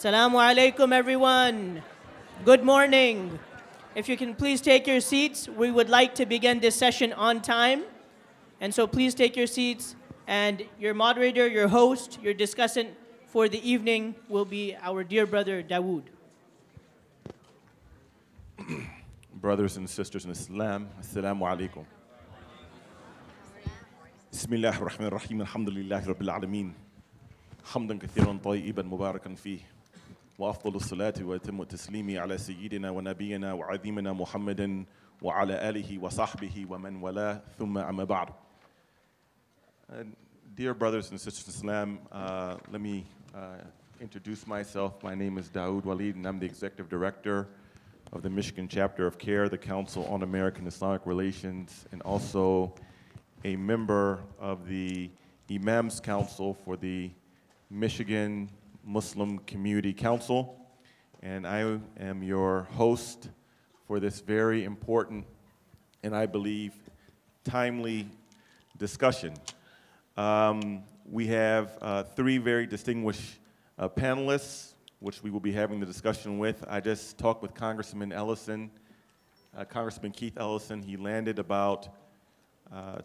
Assalamu alaikum, everyone. Good morning. If you can please take your seats, we would like to begin this session on time. And so please take your seats, and your moderator, your host, your discussant for the evening will be our dear brother, Dawood. Brothers and sisters in Islam, Assalamu alaikum. Bismillah ar-Rahman ar-Rahim, alhamdulillahi rabbil alameen. Hamdan kathiran tayyiban mubarakan fih. Wa afdalu salati wa atammu taslimi ala sayyidina wa nabiyyina wa azimina Muhammadin wa ala alihi wa sahbihi wa man wala thumma amma ba'd. Dear brothers and sisters in Islam, let me introduce myself. My name is Dawood Walid, and I'm the Executive Director of the Michigan Chapter of CARE, the Council on American Islamic Relations, and also a member of the Imams Council for the Michigan Muslim Community Council. And I am your host for this very important and I believe timely discussion. We have three very distinguished panelists, which we will be having the discussion with. I just talked with Congressman Keith Ellison. He landed about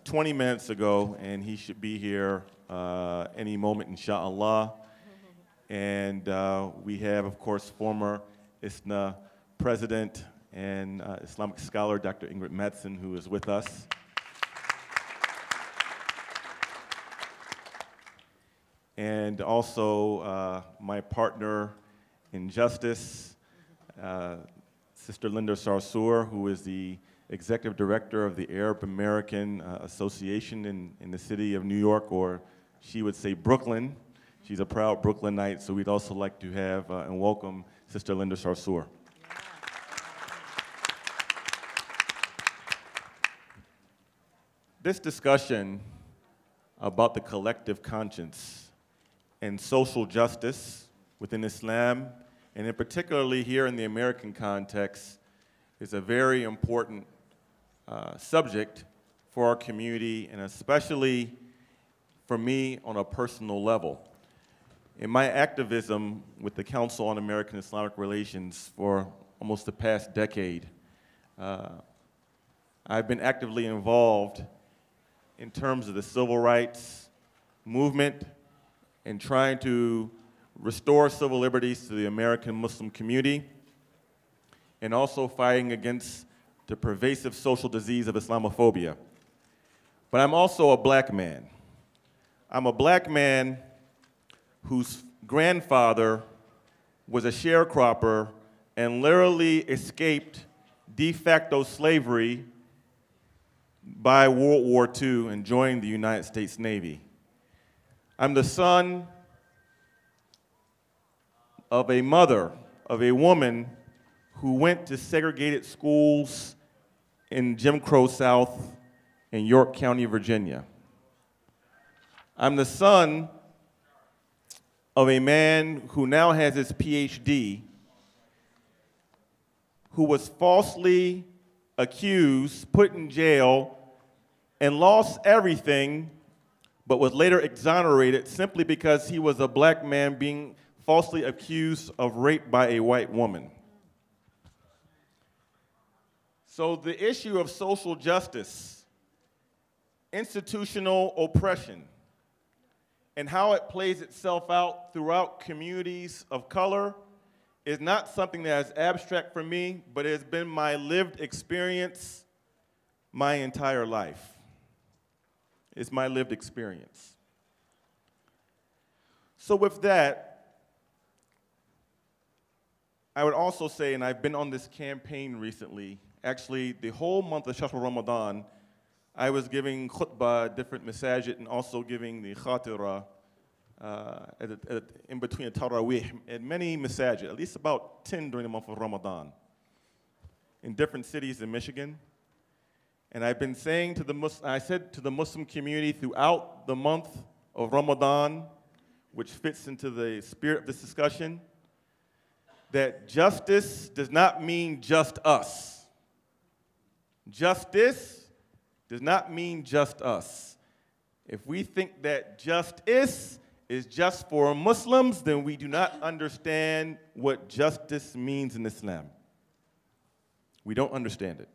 20 minutes ago, and he should be here any moment, inshallah. And we have, of course, former ISNA president and Islamic scholar, Dr. Ingrid Mattson, who is with us. And also my partner in justice, Sister Linda Sarsour, who is the Executive Director of the Arab American Association in the city of New York, or she would say Brooklyn. She's a proud Brooklynite, so we'd also like to have and welcome Sister Linda Sarsour. This discussion about the collective conscience and social justice within Islam, and in particularly here in the American context, is a very important subject for our community, and especially for me on a personal level. In my activism with the Council on American Islamic Relations for almost the past decade, I've been actively involved in terms of the civil rights movement and trying to restore civil liberties to the American Muslim community, and also fighting against the pervasive social disease of Islamophobia. But I'm also a black man. I'm a black man whose grandfather was a sharecropper and literally escaped de facto slavery by World War II and joined the United States Navy. I'm the son of a mother, of a woman who went to segregated schools in Jim Crow South in York County, Virginia. I'm the son of a man who now has his PhD, who was falsely accused, put in jail, and lost everything, but was later exonerated simply because he was a black man being falsely accused of rape by a white woman. So the issue of social justice, institutional oppression, and how it plays itself out throughout communities of color is not something that is abstract for me, but it has been my lived experience my entire life. It's my lived experience. So with that, I would also say, and I've been on this campaign recently, actually the whole month of Shahr Ramadan, I was giving khutbah, different masajid, and also giving the khatira in between the Taraweeh at many masajid, at least about 10 during the month of Ramadan, in different cities in Michigan. And I've been saying to I said to the Muslim community throughout the month of Ramadan, which fits into the spirit of this discussion, that justice does not mean just us. Justice does not mean just us. If we think that justice is just for Muslims, then we do not understand what justice means in Islam. We don't understand it.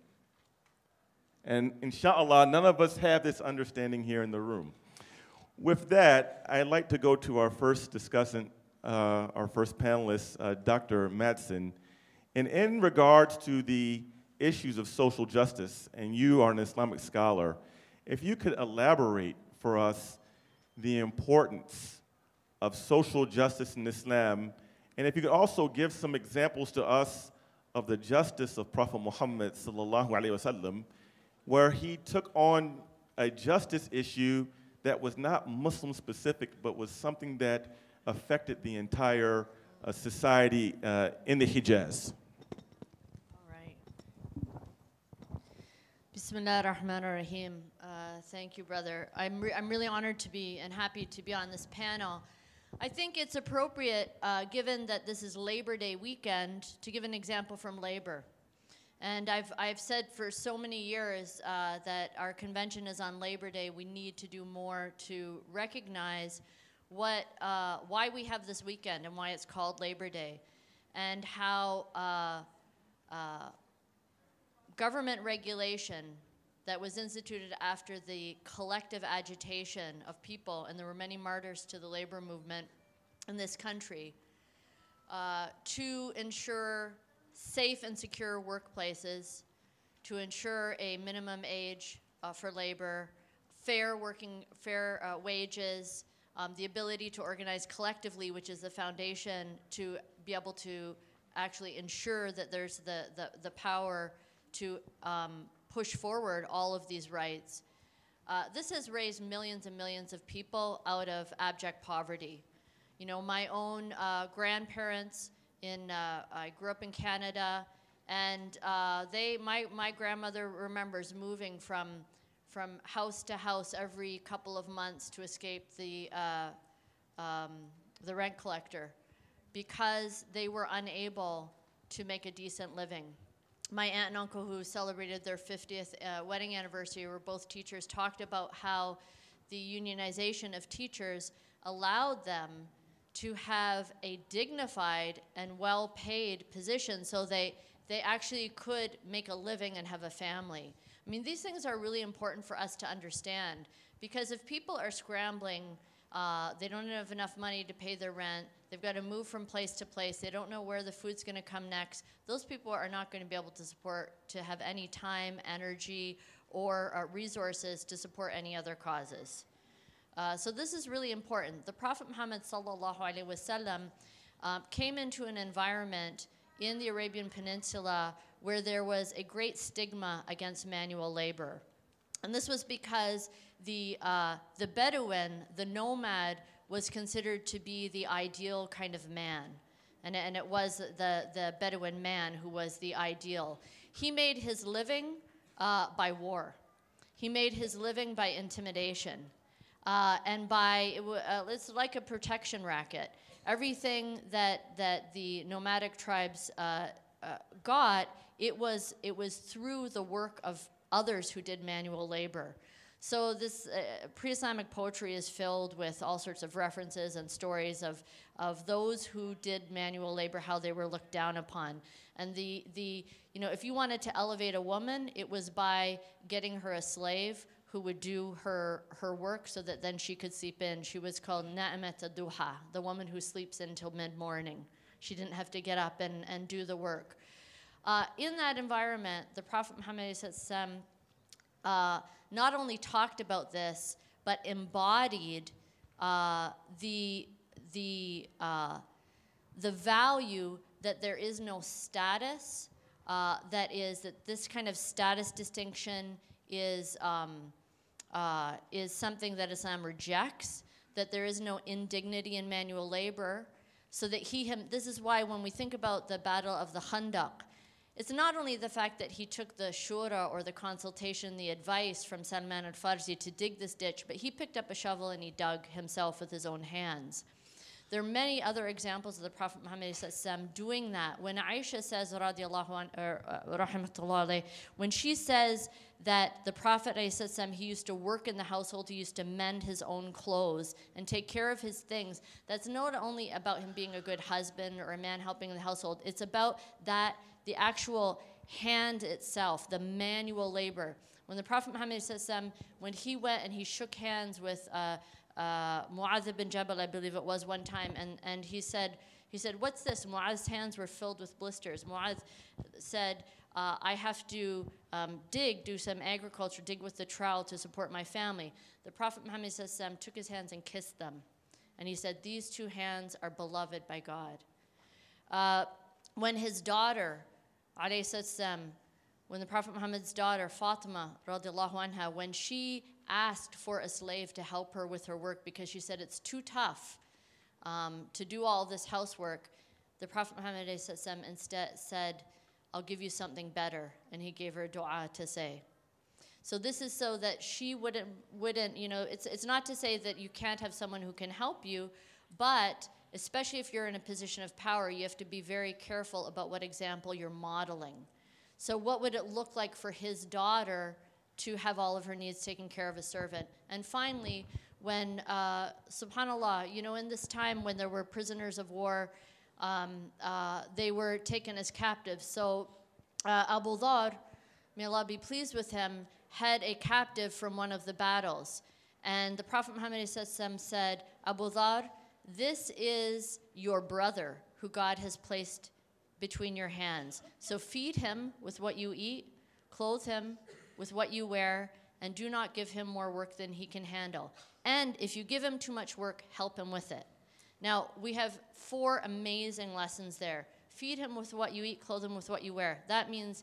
And inshallah, none of us have this understanding here in the room. With that, I'd like to go to our first discussant, our first panelist, Dr. Madsen. And in regards to the issues of social justice, and you are an Islamic scholar, if you could elaborate for us the importance of social justice in Islam, and if you could also give some examples to us of the justice of Prophet Muhammad sallallahu alaihi wasallam, where he took on a justice issue that was not Muslim specific, but was something that affected the entire society in the Hijaz. All right. Bismillah ar-Rahman ar-Rahim. Thank you, brother. I'm really honored to be and happy to be on this panel. I think it's appropriate, given that this is Labor Day weekend, to give an example from labor. And I've said for so many years that our convention is on Labor Day. We need to do more to recognize why we have this weekend and why it's called Labor Day, and how government regulation that was instituted after the collective agitation of people, and there were many martyrs to the labor movement in this country, to ensure safe and secure workplaces, to ensure a minimum age for labor, fair wages, the ability to organize collectively, which is the foundation to be able to actually ensure that there's the power to push forward all of these rights. This has raised millions and millions of people out of abject poverty. You know, my own grandparents I grew up in Canada, and my grandmother remembers moving from house to house every couple of months to escape the rent collector, because they were unable to make a decent living. My aunt and uncle, who celebrated their 50th wedding anniversary, were both teachers, talked about how the unionization of teachers allowed them to have a dignified and well-paid position, so they actually could make a living and have a family. I mean, these things are really important for us to understand, because if people are scrambling, they don't have enough money to pay their rent, they've got to move from place to place, they don't know where the food's going to come next, those people are not going to be able to have any time, energy, or resources to support any other causes. So this is really important. The Prophet Muhammad sallallahu alaihi wasallam came into an environment in the Arabian Peninsula where there was a great stigma against manual labor. And this was because the Bedouin, the nomad, was considered to be the ideal kind of man. And it was the Bedouin man who was the ideal. He made his living by war. He made his living by intimidation. And it's like a protection racket. Everything that the nomadic tribes got, it was through the work of others who did manual labor. So this pre-Islamic poetry is filled with all sorts of references and stories of those who did manual labor, how they were looked down upon. And if you wanted to elevate a woman, it was by getting her a slave who would do her work so that then she could sleep in. She was called Na'amat ad-duha, the woman who sleeps until mid-morning. She didn't have to get up and do the work. In that environment, the Prophet Muhammad not only talked about this, but embodied the value that there is no status, that this kind of status distinction is something that Islam rejects, that there is no indignity in manual labor, so that this is why when we think about the Battle of the Khandaq, it's not only the fact that he took the shura, or the consultation, the advice from Salman al-Farsi to dig this ditch, but he picked up a shovel and he dug himself with his own hands. There are many other examples of the Prophet Muhammad doing that. When Aisha says, rahmatullah alayh, when she says that the Prophet he used to work in the household, he used to mend his own clothes and take care of his things, that's not only about him being a good husband or a man helping in the household, it's about that, the actual hand itself, the manual labor. When the Prophet Muhammad when he went and he shook hands with Mu'adh bin Jabal, I believe it was one time, and he said, what's this? Mu'adh's hands were filled with blisters. Mu'adh said, I have to do some agriculture, dig with the trowel to support my family. The Prophet Muhammad took his hands and kissed them. And he said, these two hands are beloved by God. When his daughter, when the Prophet Muhammad's daughter, Fatima, radiallahu anha, when she asked for a slave to help her with her work because she said it's too tough to do all this housework, the Prophet Muhammad instead said, I'll give you something better. And he gave her dua to say. So this is so that she wouldn't, it's not to say that you can't have someone who can help you, but especially if you're in a position of power, you have to be very careful about what example you're modeling. So what would it look like for his daughter to have all of her needs taken care of a servant? And finally, when, subhanAllah, in this time when there were prisoners of war, they were taken as captives. So Abu Dhar, may Allah be pleased with him, had a captive from one of the battles. And the Prophet Muhammad said, Abu Dhar, this is your brother who God has placed between your hands. So feed him with what you eat, clothe him with what you wear, and do not give him more work than he can handle. And if you give him too much work, help him with it. Now, we have 4 amazing lessons there. Feed him with what you eat, clothe him with what you wear. That means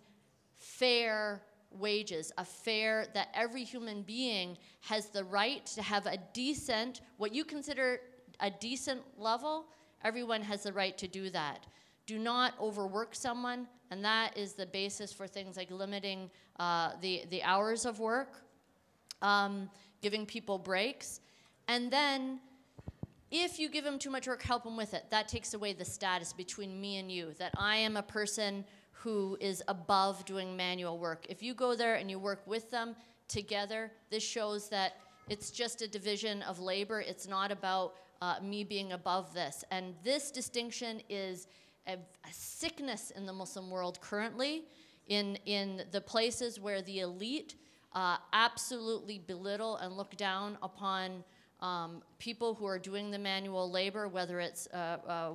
fair wages, a fair that every human being has the right to have a decent, what you consider a decent level, everyone has the right to do that. Do not overwork someone, and that is the basis for things like limiting the hours of work, giving people breaks, and then if you give them too much work, help them with it. That takes away the status between me and you, that I am a person who is above doing manual work. If you go there and you work with them together, this shows that it's just a division of labor. It's not about me being above this. And this distinction is a sickness in the Muslim world currently, in the places where the elite absolutely belittle and look down upon people who are doing the manual labor, whether it's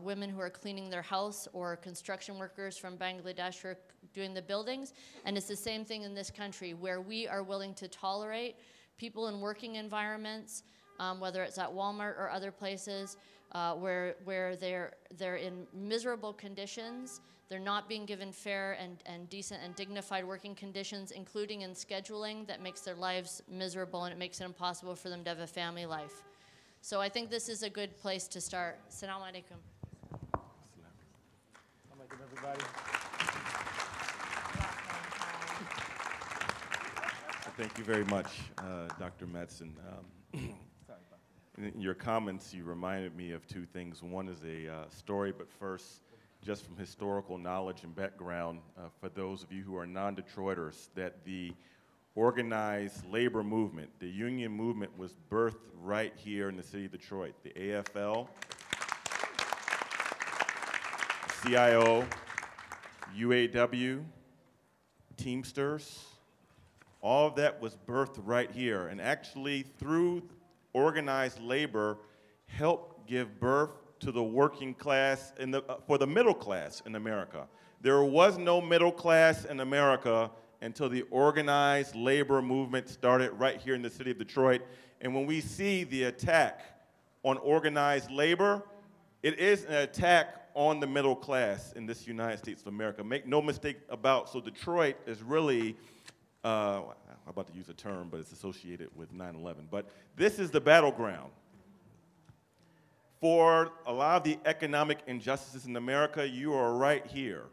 women who are cleaning their house or construction workers from Bangladesh who are doing the buildings. And it's the same thing in this country, where we are willing to tolerate people in working environments, whether it's at Walmart or other places, where they're in miserable conditions. They're not being given fair and decent and dignified working conditions, including in scheduling, that makes their lives miserable, and it makes it impossible for them to have a family life. So I think this is a good place to start. Assalamu alaikum. Assalamu alaikum, everybody. Thank you very much, Dr. Madsen. In your comments, you reminded me of 2 things. One is a story, but first, just from historical knowledge and background, for those of you who are non-Detroiters, that the organized labor movement, the union movement, was birthed right here in the city of Detroit. The AFL, CIO, UAW, Teamsters, all of that was birthed right here. And actually, through organized labor, helped give birth to the working class, for the middle class in America. There was no middle class in America until the organized labor movement started right here in the city of Detroit. And when we see the attack on organized labor, it is an attack on the middle class in this United States of America. Make no mistake about, so Detroit is really, I'm about to use a term, but it's associated with 9/11. But this is the battleground for a lot of the economic injustices in America. You are right here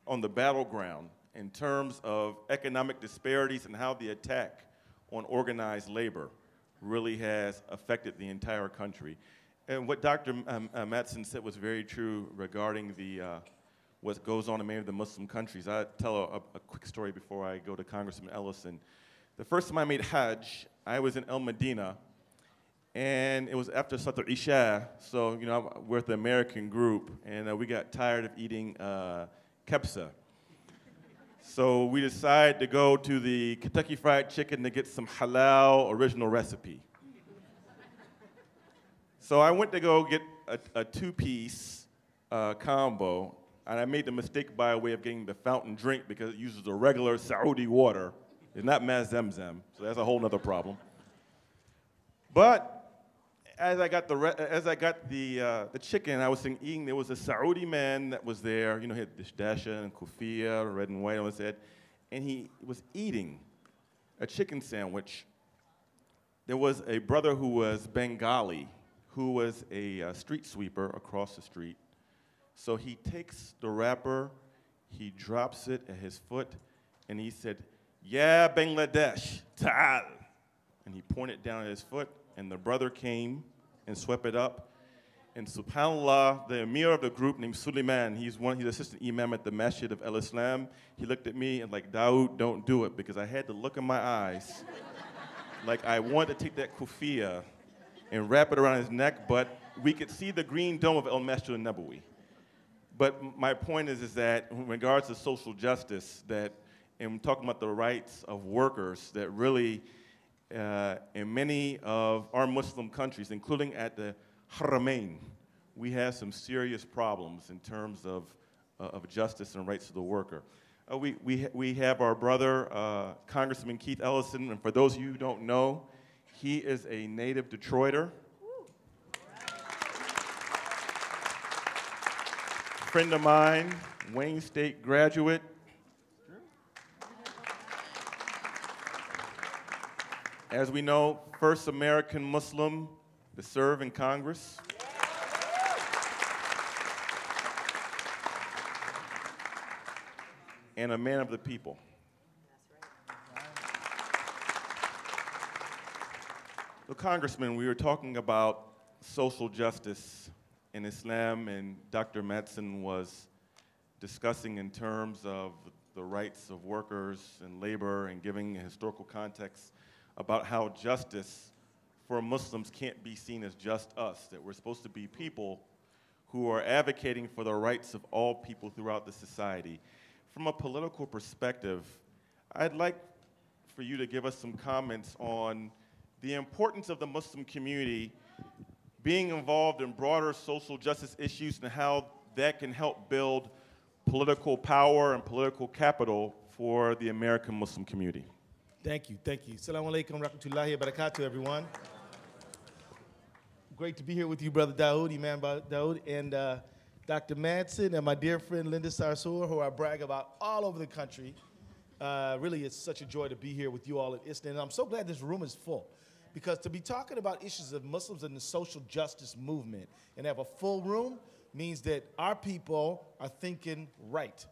on the battleground in terms of economic disparities and how the attack on organized labor really has affected the entire country. And what Dr. Matson said was very true regarding the what goes on in many of the Muslim countries. I'll tell a quick story before I go to Congressman Ellison. The first time I made Hajj, I was in El Medina, and it was after Salat Isha, so we're with the American group, and we got tired of eating kebsa. So we decided to go to the Kentucky Fried Chicken to get some halal original recipe. So I went to go get a two-piece combo, and I made the mistake by way of getting the fountain drink because it uses the regular Saudi water. It's not Ma Zamzam, so that's a whole other problem. But as I got the chicken, I was eating. There was a Saudi man that was there. He had dishdasha and kufiya, red and white on his head, and he was eating a chicken sandwich. There was a brother who was Bengali, who was a street sweeper across the street. So he takes the wrapper, he drops it at his foot, and he said, "Ya Bangladesh, ta'al." And he pointed down at his foot, and the brother came and swept it up. And subhanAllah, the emir of the group named Suleiman, he's assistant imam at the Masjid of Al-Islam. He looked at me and like, "Dawood, don't do it," because I had the look in my eyes like I wanted to take that kufiya and wrap it around his neck, but we could see the green dome of Al-Masjid al-Nabawi. But my point is that in regards to social justice, that and talking about the rights of workers, that really in many of our Muslim countries, including at the Haramain, we have some serious problems in terms of justice and rights of the worker. We have our brother, Congressman Keith Ellison, and for those of you who don't know, he is a native Detroiter. Friend of mine, Wayne State graduate. As we know, first American Muslim to serve in Congress. And a man of the people. So, Congressman, we were talking about social justice in Islam, and Dr. Matson was discussing in terms of the rights of workers and labor and giving a historical context about how justice for Muslims can't be seen as just us, that we're supposed to be people who are advocating for the rights of all people throughout the society. From a political perspective, I'd like for you to give us some comments on the importance of the Muslim community being involved in broader social justice issues and how that can help build political power and political capital for the American Muslim community. Thank you, thank you. Assalamu alaikum rahmatullahi wa barakatuh, everyone. Great to be here with you, Brother Dawood, Imam Dawood, and Dr. Matson, and my dear friend Linda Sarsour, who I brag about all over the country. Really, it's such a joy to be here with you all at ISNA, and I'm so glad this room is full. Because to be talking about issues of Muslims and the social justice movement and have a full room means that our people are thinking right.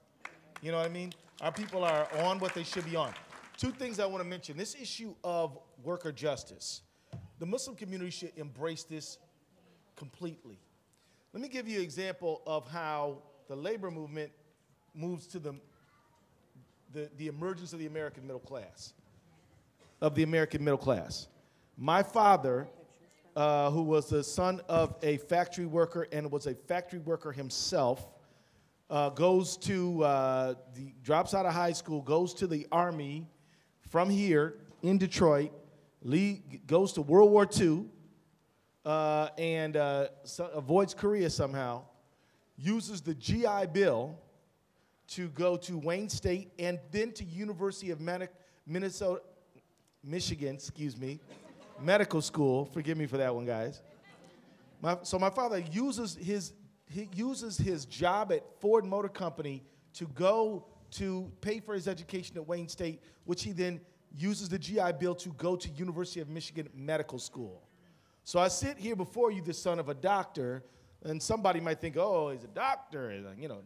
You know what I mean? Our people are on what they should be on. Two things I want to mention. This issue of worker justice. The Muslim community should embrace this completely. Let me give you an example of how the labor movement moves to the emergence of the American middle class. My father, who was the son of a factory worker and was a factory worker himself, drops out of high school, goes to the Army from here in Detroit, goes to World War II, and avoids Korea somehow, uses the GI Bill to go to Wayne State and then to University of Michigan, medical school. Forgive me for that one, guys. So my father uses his job at Ford Motor Company to go to pay for his education at Wayne State, which he then uses the GI Bill to go to University of Michigan Medical School. So I sit here before you, the son of a doctor, and somebody might think, oh, he's a doctor,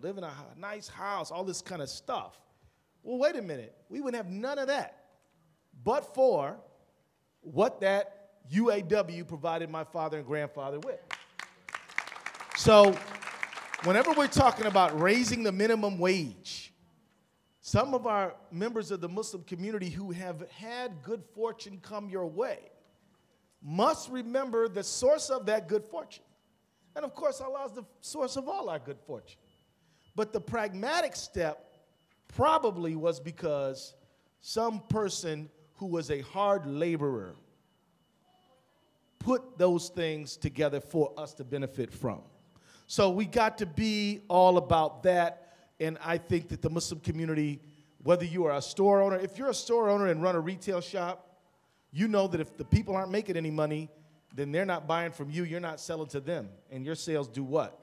live in a nice house, all this kind of stuff. Well, wait a minute. We wouldn't have none of that but for what that UAW provided my father and grandfather with. So whenever we're talking about raising the minimum wage, some of our members of the Muslim community who have had good fortune come your way must remember the source of that good fortune. And of course, Allah is the source of all our good fortune. But the pragmatic step probably was because some person who was a hard laborer put those things together for us to benefit from. So we got to be all about that, and I think that the Muslim community, whether you are a store owner, if you're a store owner and run a retail shop, you know that if the people aren't making any money, then they're not buying from you, you're not selling to them, and your sales do what?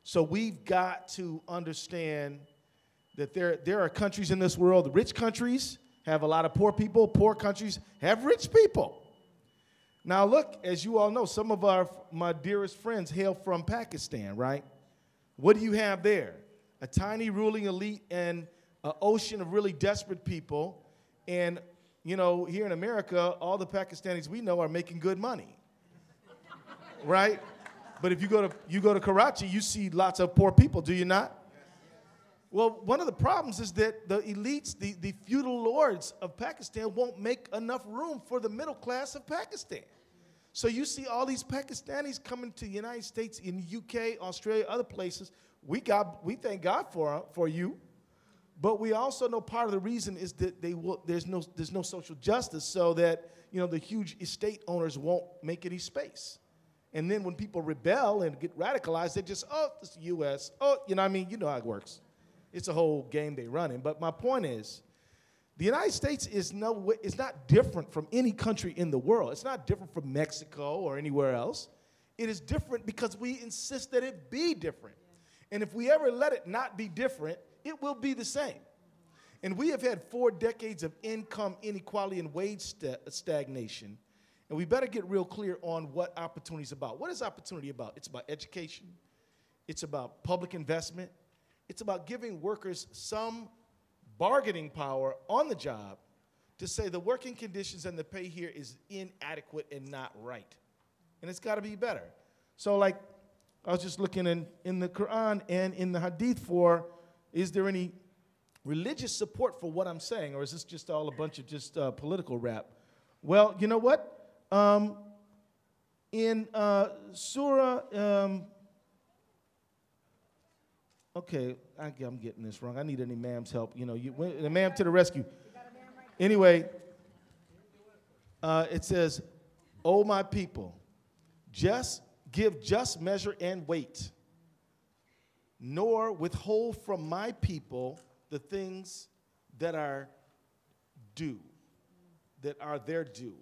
So we've got to understand that there are countries in this world, rich countries have a lot of poor countries have rich people. Now look, as you all know, some of my dearest friends hail from Pakistan, right? What do you have there? A tiny ruling elite and an ocean of really desperate people. And, you know, here in America, all the Pakistanis we know are making good money, right? But if you go to Karachi, you see lots of poor people, do you not? Well, one of the problems is that the elites, the feudal lords of Pakistan won't make enough room for the middle class of Pakistan. So you see all these Pakistanis coming to the United States, in the UK, Australia, other places. We thank God for you, but we also know part of the reason is that there's no social justice, so that, you know, the huge estate owners won't make any space. And then when people rebel and get radicalized, they just, oh, it's the U.S. Oh, you know what I mean? You know how it works. It's a whole game they're running. But my point is, the United States is not different from any country in the world. It's not different from Mexico or anywhere else. It is different because we insist that it be different. And if we ever let it not be different, it will be the same. And we have had 4 decades of income inequality and wage stagnation. And we better get real clear on what opportunity is about. What is opportunity about? It's about education. It's about public investment. It's about giving workers some bargaining power on the job to say the working conditions and the pay here is inadequate and not right. And it's got to be better. So, like, I was just looking in the Quran and in the Hadith for, is there any religious support for what I'm saying, or is this just all a bunch of just political rap? Well, you know what? In Surah, okay, I'm getting this wrong. I need an imam's help. You know, an imam to the rescue. Anyway, it says, "O my people, just give just measure and weight, nor withhold from my people the things that are due, that are their due.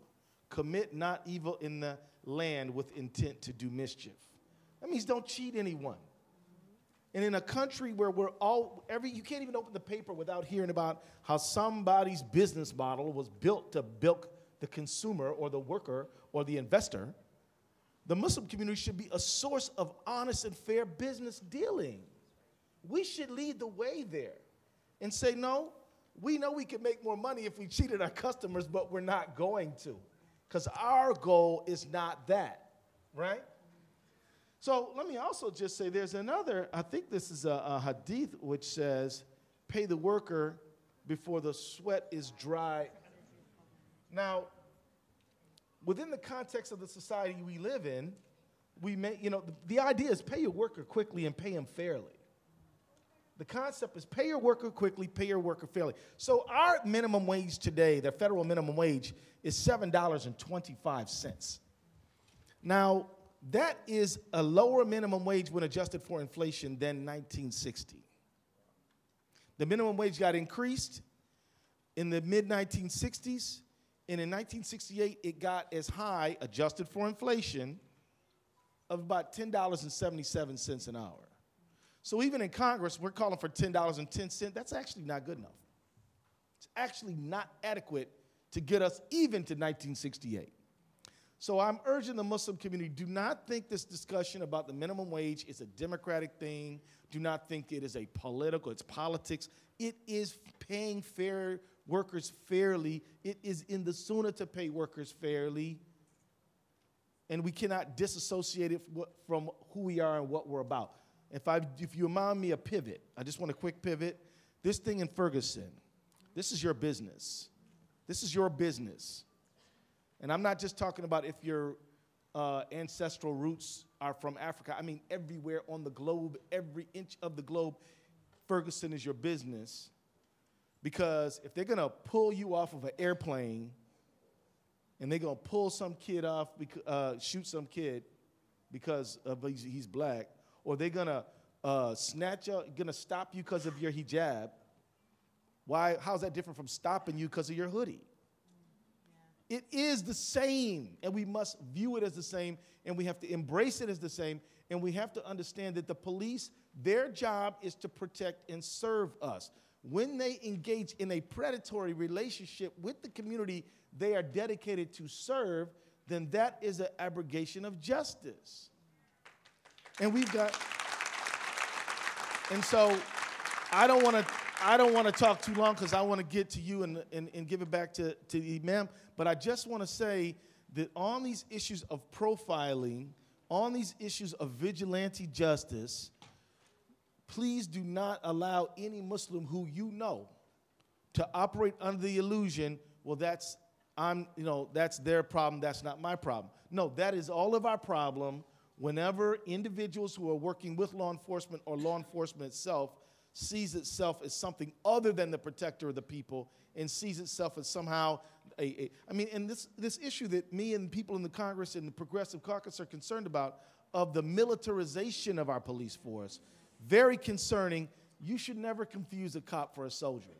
Commit not evil in the land with intent to do mischief." That means don't cheat anyone. And in a country where you can't even open the paper without hearing about how somebody's business model was built to bilk the consumer or the worker or the investor, the Muslim community should be a source of honest and fair business dealing. We should lead the way there and say, no, we know we can make more money if we cheated our customers, but we're not going to, because our goal is not that, right? So let me also just say there's another, I think this is a hadith which says, pay the worker before the sweat is dry. Now, within the context of the society we live in, the idea is pay your worker quickly and pay him fairly. The concept is pay your worker quickly, pay your worker fairly. So our minimum wage today, the federal minimum wage, is $7.25. Now, that is a lower minimum wage when adjusted for inflation than 1960. The minimum wage got increased in the mid-1960s, and in 1968, it got as high, adjusted for inflation, of about $10.77 an hour. So even in Congress, we're calling for $10.10. That's actually not good enough. It's actually not adequate to get us even to 1968. So I'm urging the Muslim community, do not think this discussion about the minimum wage is a democratic thing. Do not think it is it's politics. It is paying workers fairly. It is in the sunnah to pay workers fairly. and we cannot disassociate it from who we are and what we're about. If you remind me a pivot, I just want a quick pivot. This thing in Ferguson, this is your business. This is your business. And I'm not just talking about if your ancestral roots are from Africa. I mean everywhere on the globe, every inch of the globe, Ferguson is your business. Because if they're going to pull you off of an airplane and they're going to pull some kid off, shoot some kid because of he's black, or they're going to stop you because of your hijab, how's that different from stopping you because of your hoodie? Yeah. It is the same, and we must view it as the same, and we have to embrace it as the same, and we have to understand that the police, their job is to protect and serve us. When they engage in a predatory relationship with the community they are dedicated to serve, then that is an abrogation of justice. And so I don't want to talk too long because I want to get to you and give it back to the Imam. But I just want to say that on these issues of profiling, on these issues of vigilante justice, please do not allow any Muslim who you know to operate under the illusion, well, that's their problem, that's not my problem. No, that is all of our problem whenever individuals who are working with law enforcement or law enforcement itself sees itself as something other than the protector of the people and sees itself as somehow and this issue that me and people in the Congress and the Progressive Caucus are concerned about of the militarization of our police force, very concerning. You should never confuse a cop for a soldier.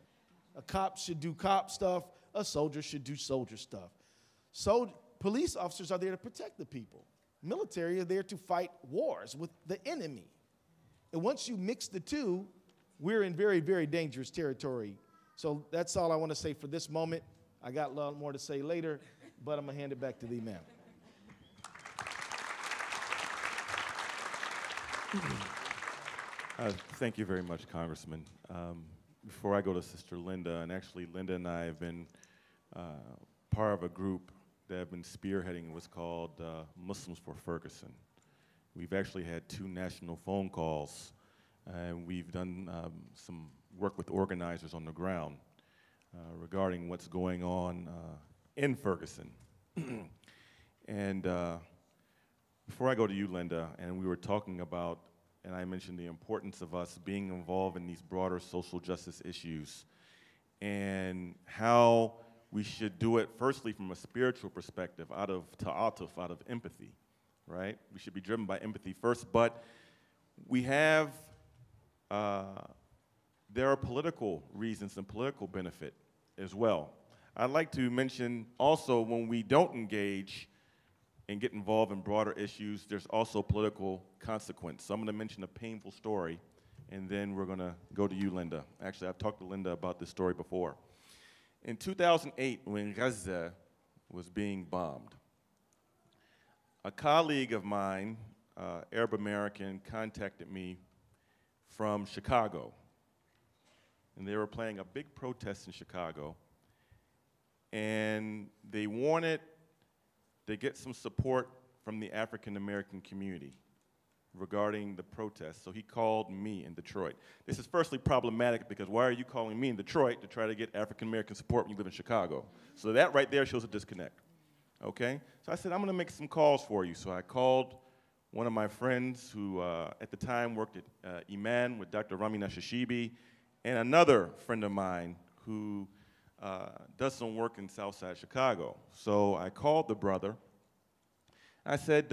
A cop should do cop stuff. A soldier should do soldier stuff. So police officers are there to protect the people. Military are there to fight wars with the enemy. And once you mix the two, we're in very, very dangerous territory. So that's all I want to say for this moment. I got a lot more to say later, but I'm going to hand it back to the Imam. Thank you very much, Congressman. Before I go to Sister Linda, and actually Linda and I have been part of a group that have been spearheading what's called Muslims for Ferguson. We've actually had 2 national phone calls, and we've done some work with organizers on the ground regarding what's going on in Ferguson. And before I go to you, Linda, and we were talking about, and I mentioned the importance of us being involved in these broader social justice issues and how we should do it firstly from a spiritual perspective, out of ta'atuf, out of empathy, right? We should be driven by empathy first, but we have, there are political reasons and political benefit as well. I'd like to mention also when we don't engage and get involved in broader issues, there's also political consequence. So I'm gonna mention a painful story, and then we're gonna go to you, Linda. Actually, I've talked to Linda about this story before. In 2008, when Gaza was being bombed, a colleague of mine, Arab American, contacted me from Chicago. And they were planning a big protest in Chicago. And they wanted to get some support from the African American community regarding the protest. So he called me in Detroit. This is firstly problematic because why are you calling me in Detroit to try to get African American support when you live in Chicago? So that right there shows a disconnect, okay? So I said, I'm gonna make some calls for you. So I called one of my friends who at the time worked at Iman with Dr. Ramina Shashibi, and another friend of mine who does some work in Southside Chicago. So I called the brother. I said,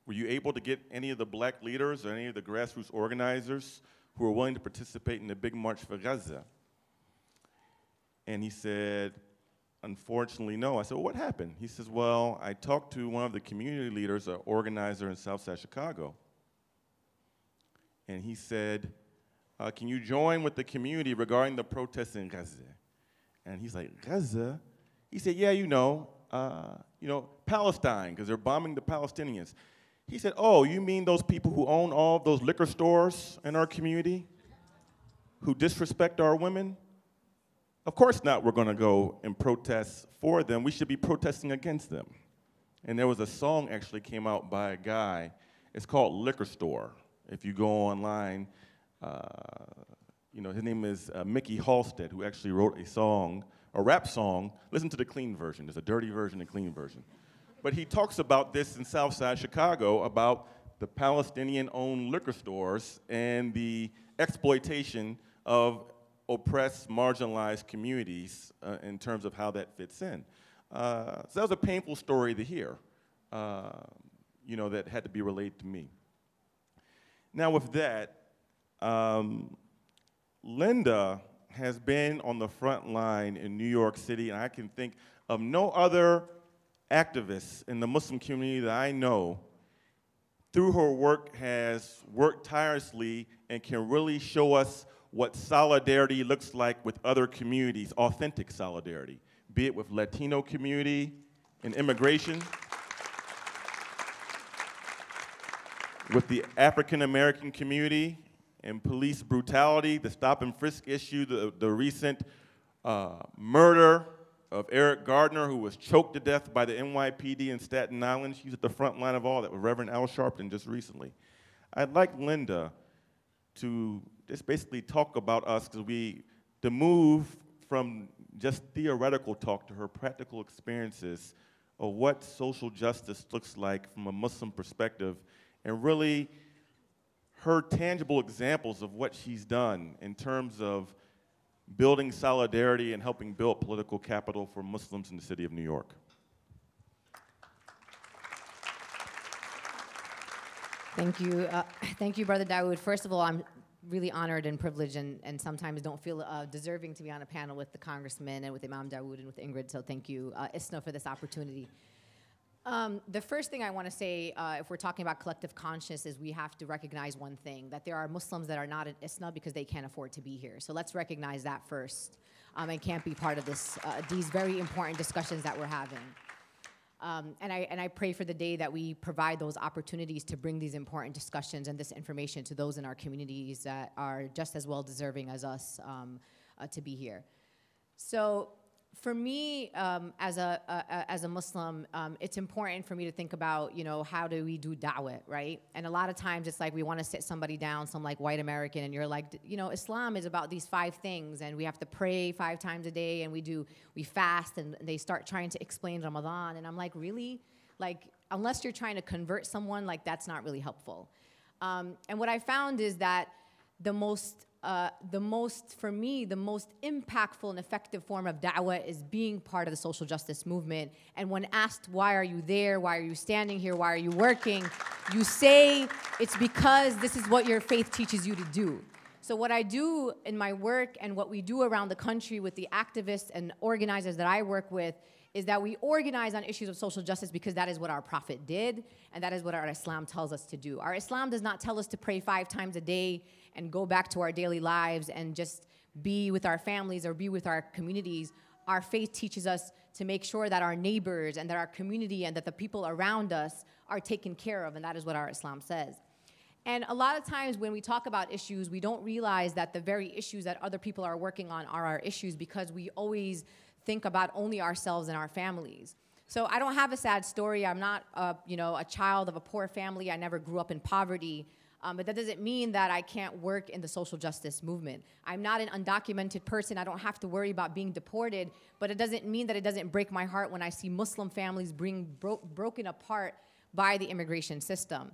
were you able to get any of the black leaders or any of the grassroots organizers who are willing to participate in the big march for Gaza? And he said, unfortunately, no. I said, well, what happened? He says, well, I talked to one of the community leaders, an organizer in Southside Chicago. And he said, can you join with the community regarding the protests in Gaza? And he's like, Gaza? He said, yeah, you know, Palestine, because they're bombing the Palestinians. He said, oh, you mean those people who own all of those liquor stores in our community, who disrespect our women? Of course not, we're gonna go and protest for them. We should be protesting against them. And there was a song actually came out by a guy. It's called Liquor Store. If you go online, you know, his name is Mickey Halstead, who actually wrote a song, a rap song. Listen to the clean version. There's a dirty version and a clean version. But he talks about this in Southside Chicago, about the Palestinian-owned liquor stores and the exploitation of oppressed, marginalized communities in terms of how that fits in. So that was a painful story to hear, you know, that had to be relayed to me. Now with that, Linda has been on the front line in New York City, and I can think of no other activist in the Muslim community that I know through her work has worked tirelessly and can really show us what solidarity looks like with other communities, authentic solidarity, be it with Latino community and immigration, with the African American community and police brutality, the stop and frisk issue, the recent murder of Eric Gardner, who was choked to death by the NYPD in Staten Island. She's at the front line of all that with Reverend Al Sharpton just recently. I'd like Linda to just basically talk about us, because to move from just theoretical talk to her practical experiences of what social justice looks like from a Muslim perspective, and really her tangible examples of what she's done in terms of building solidarity and helping build political capital for Muslims in the city of New York. Thank you. Thank you, Brother Dawood. First of all, I'm really honored and privileged and sometimes don't feel deserving to be on a panel with the Congressman and with Imam Dawood and with Ingrid, so thank you, ISNA, for this opportunity. The first thing I want to say, if we're talking about collective conscience, is we have to recognize one thing, that there are Muslims that are not at ISNA because they can't afford to be here. So let's recognize that first, and can't be part of this, these very important discussions that we're having. And I pray for the day that we provide those opportunities to bring these important discussions and this information to those in our communities that are just as well deserving as us to be here. So for me, as a Muslim, it's important for me to think about, you know, how do we do da'wah, right? And a lot of times it's like we want to sit somebody down, some like white American, and you're like, you know, Islam is about these 5 things, and we have to pray 5 times a day, and we fast, and they start trying to explain Ramadan, and I'm like, really? Like, unless you're trying to convert someone, like, that's not really helpful. And what I found is that for me, the most impactful and effective form of da'wah is being part of the social justice movement. And when asked, why are you there? Why are you standing here? Why are you working? You say, it's because this is what your faith teaches you to do. So what I do in my work and what we do around the country with the activists and organizers that I work with is that we organize on issues of social justice because that is what our Prophet did, and that is what our Islam tells us to do. Our Islam does not tell us to pray 5 times a day and go back to our daily lives and just be with our families or be with our communities. Our faith teaches us to make sure that our neighbors and that our community and that the people around us are taken care of, and that is what our Islam says. And a lot of times when we talk about issues, we don't realize that the very issues that other people are working on are our issues, because we always think about only ourselves and our families. So I don't have a sad story. I'm not a child of a poor family. I never grew up in poverty. But that doesn't mean that I can't work in the social justice movement. I'm not an undocumented person. I don't have to worry about being deported. But it doesn't mean that it doesn't break my heart when I see Muslim families being broken apart by the immigration system.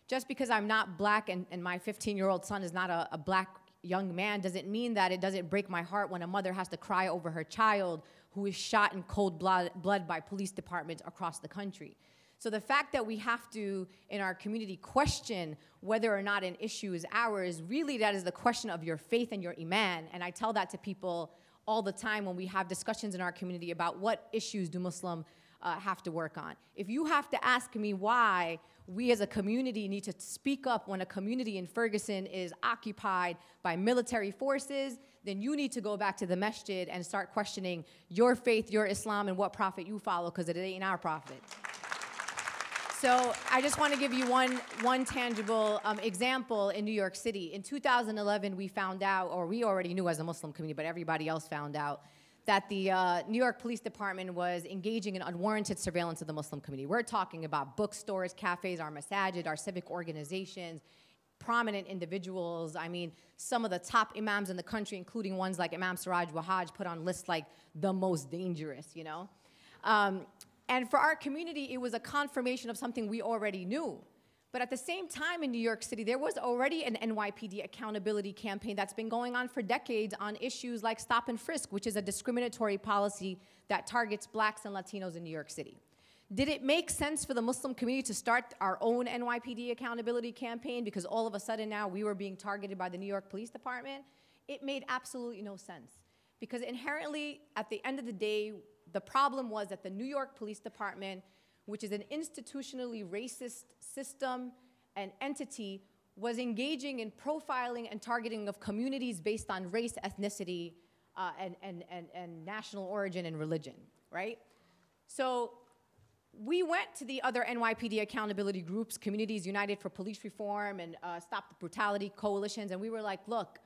Just because I'm not black and my 15-year-old son is not a black young man doesn't mean that it doesn't break my heart when a mother has to cry over her child who is shot in cold blood by police departments across the country. So the fact that we have to, in our community, question whether or not an issue is ours, really that is the question of your faith and your iman. And I tell that to people all the time when we have discussions in our community about what issues do Muslims have to work on. If you have to ask me why we as a community need to speak up when a community in Ferguson is occupied by military forces, then you need to go back to the masjid and start questioning your faith, your Islam, and what prophet you follow, because it ain't our prophet. So I just want to give you one tangible example in New York City. In 2011, we found out, or we already knew as a Muslim community, but everybody else found out, that the New York Police Department was engaging in unwarranted surveillance of the Muslim community. We're talking about bookstores, cafes, our masajid, our civic organizations, prominent individuals. I mean, some of the top imams in the country, including ones like Imam Siraj Wahaj, put on lists like the most dangerous, you know? And for our community, it was a confirmation of something we already knew. But at the same time in New York City, there was already an NYPD accountability campaign that's been going on for decades on issues like stop and frisk, which is a discriminatory policy that targets blacks and Latinos in New York City. Did it make sense for the Muslim community to start our own NYPD accountability campaign because all of a sudden now we were being targeted by the New York Police Department? It made absolutely no sense. Because inherently, at the end of the day, the problem was that the New York Police Department, which is an institutionally racist system and entity, was engaging in profiling and targeting of communities based on race, ethnicity, and national origin and religion, right? So we went to the other NYPD accountability groups, Communities United for Police Reform and Stop the Brutality coalitions, and we were like, look,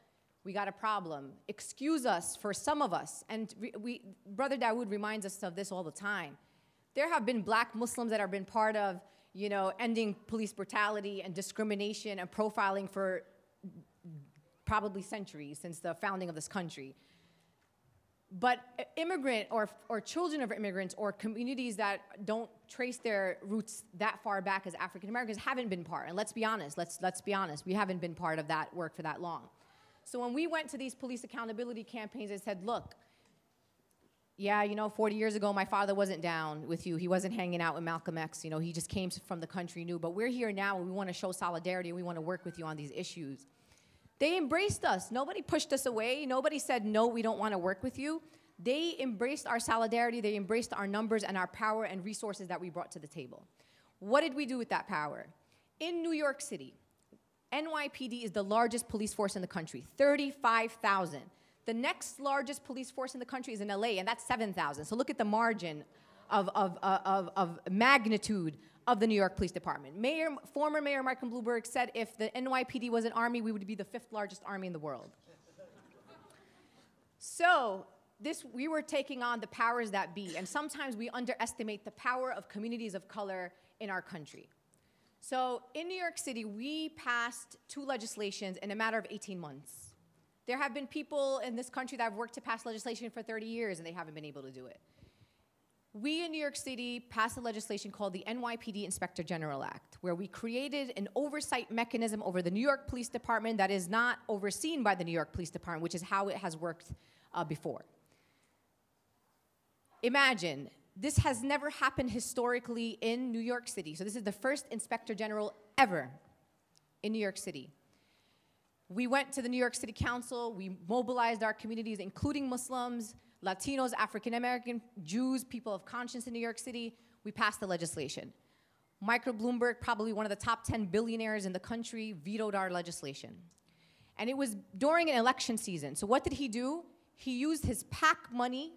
we got a problem. Excuse us for some of us. And Brother Dawood reminds us of this all the time. There have been black Muslims that have been part of, you know, ending police brutality and discrimination and profiling for probably centuries since the founding of this country. But immigrant or children of immigrants or communities that don't trace their roots that far back as African Americans haven't been part. And let's be honest, let's be honest, we haven't been part of that work for that long. So when we went to these police accountability campaigns and said, look, yeah, you know, 40 years ago, my father wasn't down with you. He wasn't hanging out with Malcolm X. You know, he just came from the country new. But we're here now, and we want to show solidarity, and we want to work with you on these issues. They embraced us. Nobody pushed us away. Nobody said, no, we don't want to work with you. They embraced our solidarity. They embraced our numbers and our power and resources that we brought to the table. What did we do with that power? In New York City, NYPD is the largest police force in the country, 35,000. The next largest police force in the country is in LA, and that's 7,000. So look at the margin of magnitude of the New York Police Department. Former Mayor Michael Bloomberg said if the NYPD was an army, we would be the 5th largest army in the world. So we were taking on the powers that be, and sometimes we underestimate the power of communities of color in our country. So in New York City, we passed 2 legislations in a matter of 18 months. There have been people in this country that have worked to pass legislation for 30 years and they haven't been able to do it. We in New York City passed a legislation called the NYPD Inspector General Act, where we created an oversight mechanism over the New York Police Department that is not overseen by the New York Police Department, which is how it has worked before. Imagine, this has never happened historically in New York City. So this is the first Inspector General ever in New York City. We went to the New York City Council, we mobilized our communities, including Muslims, Latinos, African American, Jews, people of conscience in New York City. We passed the legislation. Michael Bloomberg, probably one of the top 10 billionaires in the country, vetoed our legislation. And it was during an election season. So what did he do? He used his PAC money,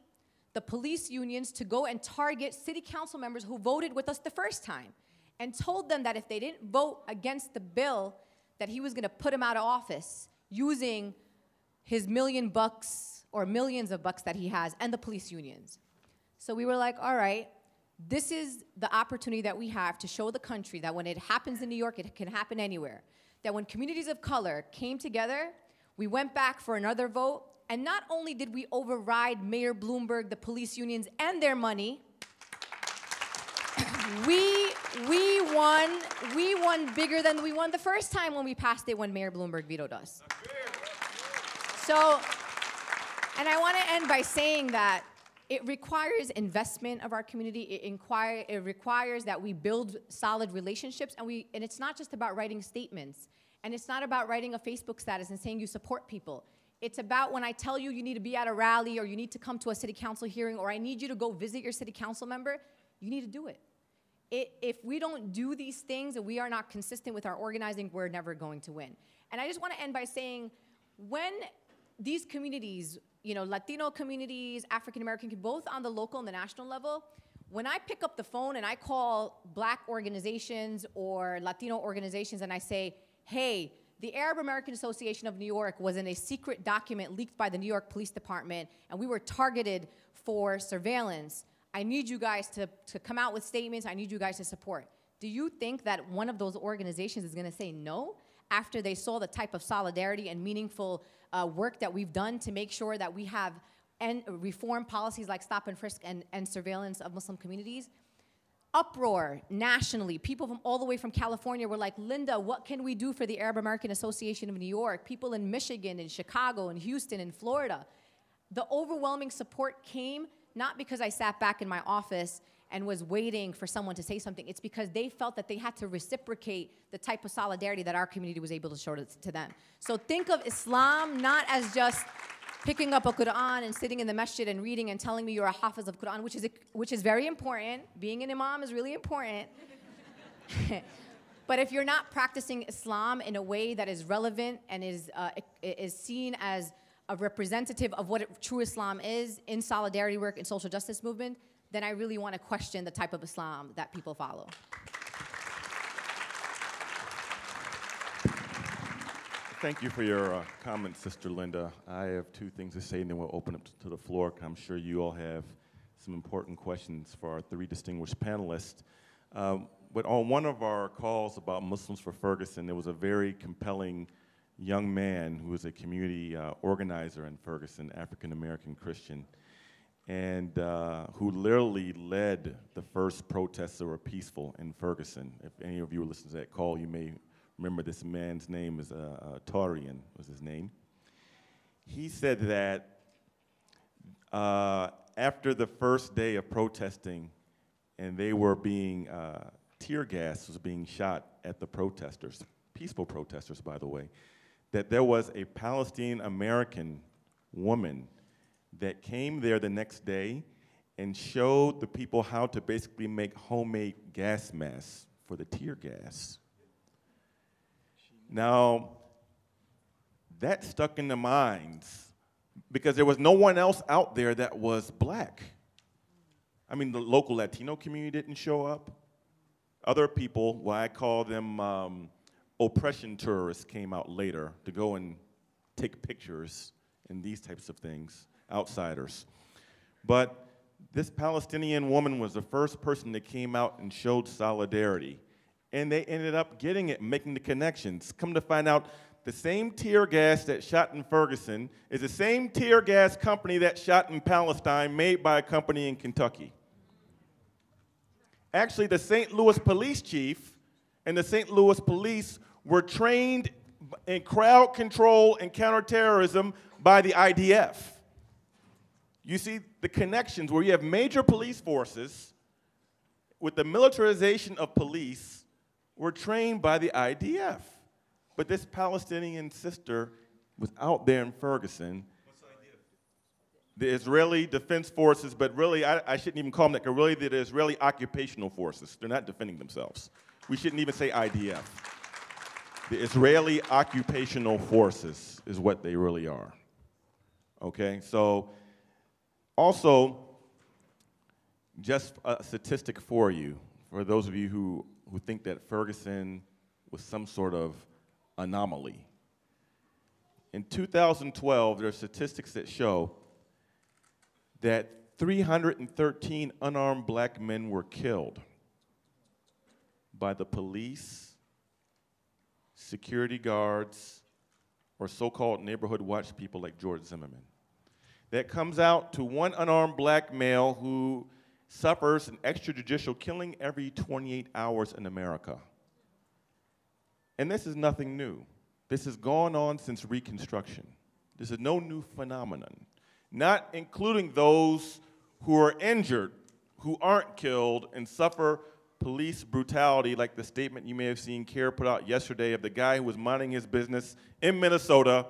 the police unions, to go and target city council members who voted with us the first time and told them that if they didn't vote against the bill, that he was going to put him out of office using his $1 million or millions of bucks that he has and the police unions. So we were like, all right, this is the opportunity that we have to show the country that when it happens in New York, it can happen anywhere. That when communities of color came together, we went back for another vote, and not only did we override Mayor Bloomberg, the police unions, and their money, we won bigger than we won the first time when we passed it when Mayor Bloomberg vetoed us. So, and I want to end by saying that it requires investment of our community. It requires that we build solid relationships, and it's not just about writing statements, and it's not about writing a Facebook status and saying you support people. It's about when I tell you you need to be at a rally or you need to come to a city council hearing or I need you to go visit your city council member, you need to do it. If we don't do these things and we are not consistent with our organizing, we're never going to win. And I just want to end by saying, when these communities, you know, Latino communities, African American, both on the local and the national level, when I pick up the phone and I call black organizations or Latino organizations and I say, hey, The Arab American Association of New York was in a secret document leaked by the New York Police Department, and we were targeted for surveillance. I need you guys to come out with statements. I need you guys to support. Do you think that one of those organizations is going to say no after they saw the type of solidarity and meaningful work that we've done to make sure that we have reform policies like stop and frisk and surveillance of Muslim communities? Uproar nationally. People from all the way from California were like, Linda, what can we do for the Arab American Association of New York? People in Michigan, in Chicago, in Houston, in Florida. The overwhelming support came not because I sat back in my office and was waiting for someone to say something. It's because they felt that they had to reciprocate the type of solidarity that our community was able to show to them. So think of Islam not as just picking up a Quran and sitting in the masjid and reading and telling me you're a hafiz of Quran, which is very important. Being an imam is really important. But if you're not practicing Islam in a way that is relevant and is seen as a representative of what true Islam is in solidarity work and social justice movement, then I really want to question the type of Islam that people follow. Thank you for your comments, Sister Linda. I have two things to say, and then we'll open up to the floor. I'm sure you all have some important questions for our three distinguished panelists. But on one of our calls about Muslims for Ferguson, there was a very compelling young man who was a community organizer in Ferguson, African-American Christian, and who literally led the first protests that were peaceful in Ferguson. If any of you were listening to that call, you may remember this man's name is Tarian was his name. He said that after the first day of protesting, and they were being, tear gas was being shot at the protesters, peaceful protesters, by the way, that there was a Palestinian-American woman that came there the next day and showed the people how to basically make homemade gas masks for the tear gas. Now, that stuck in the minds because there was no one else out there that was black. I mean, the local Latino community didn't show up. Other people, well, I call them oppression tourists, came out later to go and take pictures and these types of things, outsiders. But this Palestinian woman was the first person that came out and showed solidarity. And they ended up getting it, making the connections. Come to find out, the same tear gas that shot in Ferguson is the same tear gas company that shot in Palestine, made by a company in Kentucky. Actually, the St. Louis police chief and the St. Louis police were trained in crowd control and counterterrorism by the IDF. You see the connections where you have major police forces with the militarization of police were trained by the IDF. But this Palestinian sister was out there in Ferguson. What's the IDF? The Israeli Defense Forces, but really, I shouldn't even call them that, because really they're the Israeli Occupational Forces. They're not defending themselves. We shouldn't even say IDF. The Israeli Occupational Forces is what they really are. Okay, so also, just a statistic for you, for those of you who think that Ferguson was some sort of anomaly. In 2012, there are statistics that show that 313 unarmed black men were killed by the police, security guards, or so-called neighborhood watch people like George Zimmerman. That comes out to one unarmed black male who suffers an extrajudicial killing every 28 hours in America. And this is nothing new. This has gone on since Reconstruction. This is no new phenomenon, not including those who are injured, who aren't killed and suffer police brutality, like the statement you may have seen CARE put out yesterday of the guy who was minding his business in Minnesota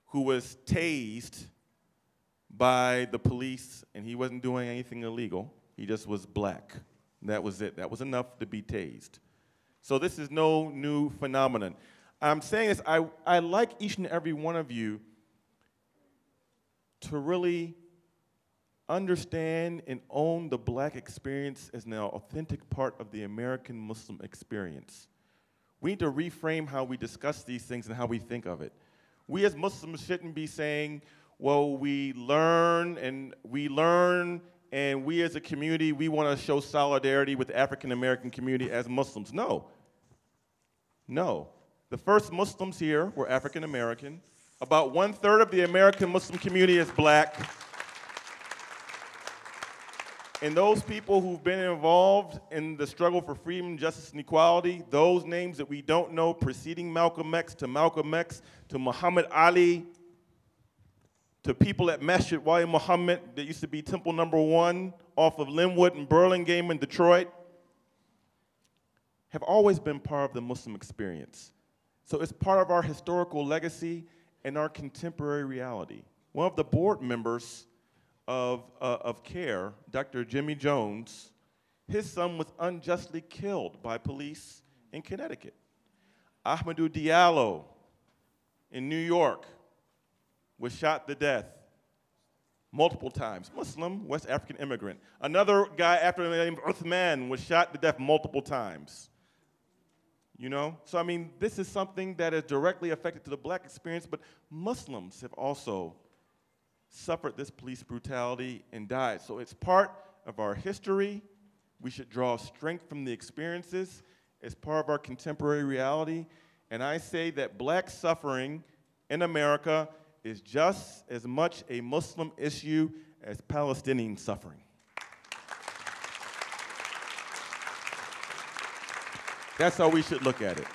who was tased by the police, and he wasn't doing anything illegal. He just was black. That was it. That was enough to be tased. So this is no new phenomenon. I'm saying this, I like each and every one of you to really understand and own the black experience as an authentic part of the American Muslim experience. We need to reframe how we discuss these things and how we think of it. We as Muslims shouldn't be saying, well, we learn, and we as a community, we want to show solidarity with the African American community as Muslims. No. No. The first Muslims here were African American. About 1/3 of the American Muslim community is black. And those people who've been involved in the struggle for freedom, justice, and equality, those names that we don't know, preceding Malcolm X to Muhammad Ali, to people at Masjid Wali Muhammad that used to be Temple Number 1 off of Linwood and Burlingame in Detroit, have always been part of the Muslim experience. So it's part of our historical legacy and our contemporary reality. One of the board members of CARE, Dr. Jimmy Jones, his son was unjustly killed by police in Connecticut. Ahmadou Diallo in New York was shot to death multiple times. Muslim, West African immigrant. Another guy after the name of Uthman was shot to death multiple times. You know? So I mean, this is something that is directly affected to the black experience, but Muslims have also suffered this police brutality and died. So it's part of our history. We should draw strength from the experiences as part of our contemporary reality. And I say that black suffering in America is just as much a Muslim issue as Palestinian suffering. That's how we should look at it,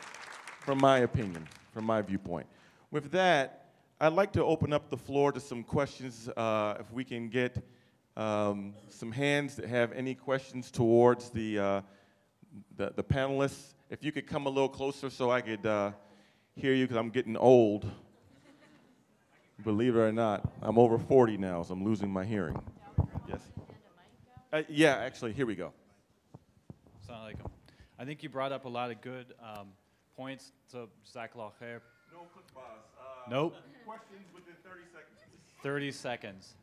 from my opinion, from my viewpoint. With that, I'd like to open up the floor to some questions, if we can get some hands that have any questions towards the panelists. If you could come a little closer so I could hear you, because I'm getting old. Believe it or not, I'm over 40 now, so I'm losing my hearing. Yes? Yeah, actually, here we go. Assalamu alaikum. I think you brought up a lot of good points, so Jazakallah khair. No khutbahs. Nope. Questions within 30 seconds. 30 seconds.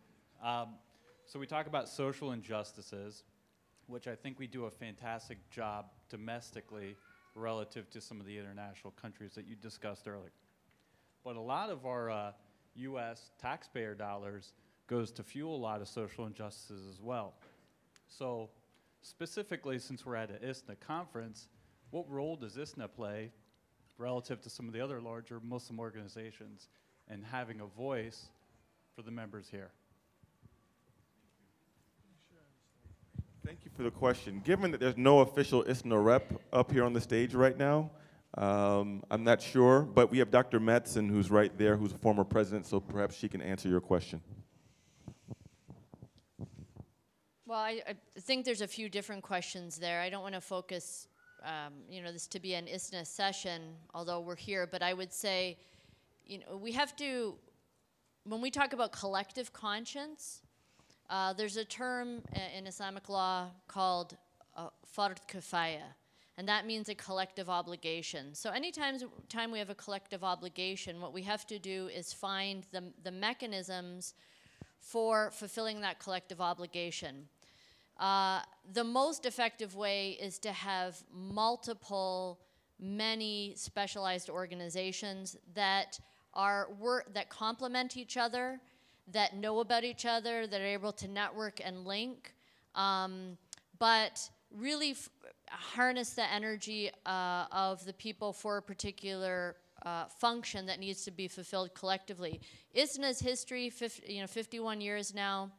So we talk about social injustices, which I think we do a fantastic job domestically relative to some of the international countries that you discussed earlier. But a lot of our U.S. taxpayer dollars goes to fuel a lot of social injustices as well. So specifically, since we're at an ISNA conference, what role does ISNA play relative to some of the other larger Muslim organizations and having a voice for the members here? Thank you for the question. Given that there's no official ISNA rep up here on the stage right now, I'm not sure, but we have Dr. Madsen, who's right there, who's a former president, so perhaps she can answer your question. Well, I think there's a few different questions there. I don't want to focus, this to be an ISNA session, although we're here, but I would say, we have to, when we talk about collective conscience, there's a term in Islamic law called fard kifaya, and that means a collective obligation. So anytime we have a collective obligation, what we have to do is find the mechanisms for fulfilling that collective obligation. The most effective way is to have many specialized organizations that that complement each other, that know about each other, that are able to network and link, but really harness the energy of the people for a particular function that needs to be fulfilled collectively. ISNA's history, 51 years now,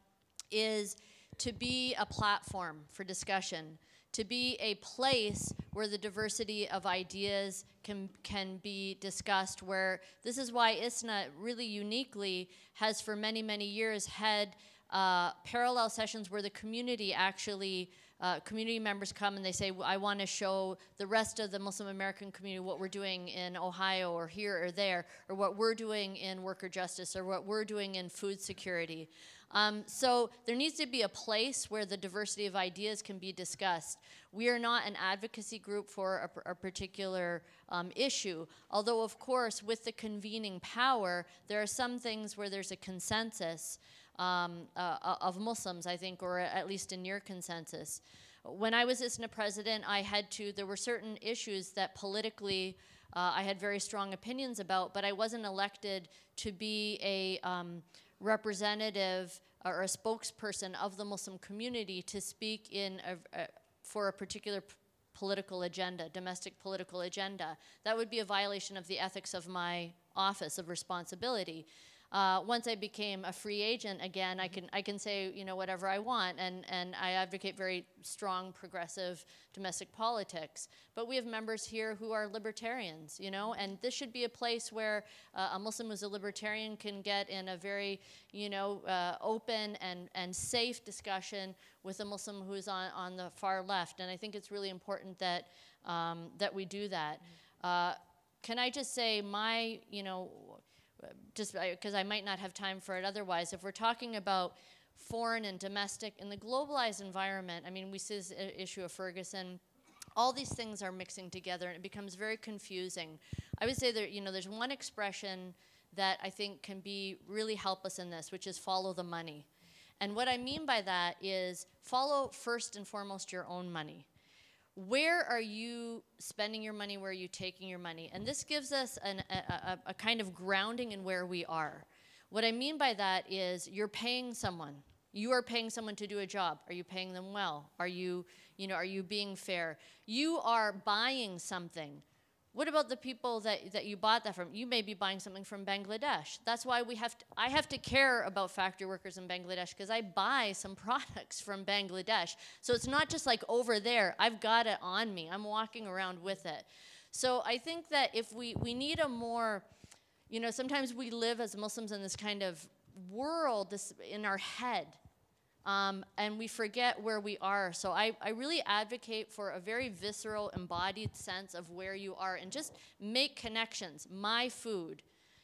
is to be a platform for discussion, to be a place where the diversity of ideas can be discussed, where this is why ISNA really uniquely has for many, many years had parallel sessions where the community actually, community members come and they say, I want to show the rest of the Muslim American community what we're doing in Ohio or here or there, or what we're doing in worker justice, or what we're doing in food security. So there needs to be a place where the diversity of ideas can be discussed. We are not an advocacy group for a particular issue, although of course with the convening power, there are some things where there's a consensus of Muslims, I think, or at least a near consensus. When I was ISNA president, there were certain issues that politically I had very strong opinions about, but I wasn't elected to be a representative or a spokesperson of the Muslim community to speak for a particular political agenda, domestic political agenda. That would be a violation of the ethics of my office of responsibility. Once I became a free agent again, I can say, you know, whatever I want, and I advocate very strong progressive domestic politics. But we have members here who are libertarians, you know, and this should be a place where a Muslim who's a libertarian can get in a very, you know, open and safe discussion with a Muslim who's on the far left. And I think it's really important that that we do that. Can I just say you know, just because I might not have time for it otherwise, if we're talking about foreign and domestic, in the globalized environment, I mean, we see this issue of Ferguson, all these things are mixing together and it becomes very confusing. I would say that, you know, there's one expression that I think can really help us in this, which is follow the money. And what I mean by that is follow first and foremost your own money. Where are you spending your money? Where are you taking your money? And this gives us a kind of grounding in where we are. What I mean by that is you're paying someone. You are paying someone to do a job. Are you paying them well? Are you being fair? You are buying something. What about the people that you bought that from? You may be buying something from Bangladesh. That's why I have to care about factory workers in Bangladesh, because I buy some products from Bangladesh. So it's not just like over there. I've got it on me. I'm walking around with it. So I think that if we need a more, you know, sometimes we live as Muslims in this kind of world, in our head. And we forget where we are. So I really advocate for a very visceral, embodied sense of where you are and just make connections. My food,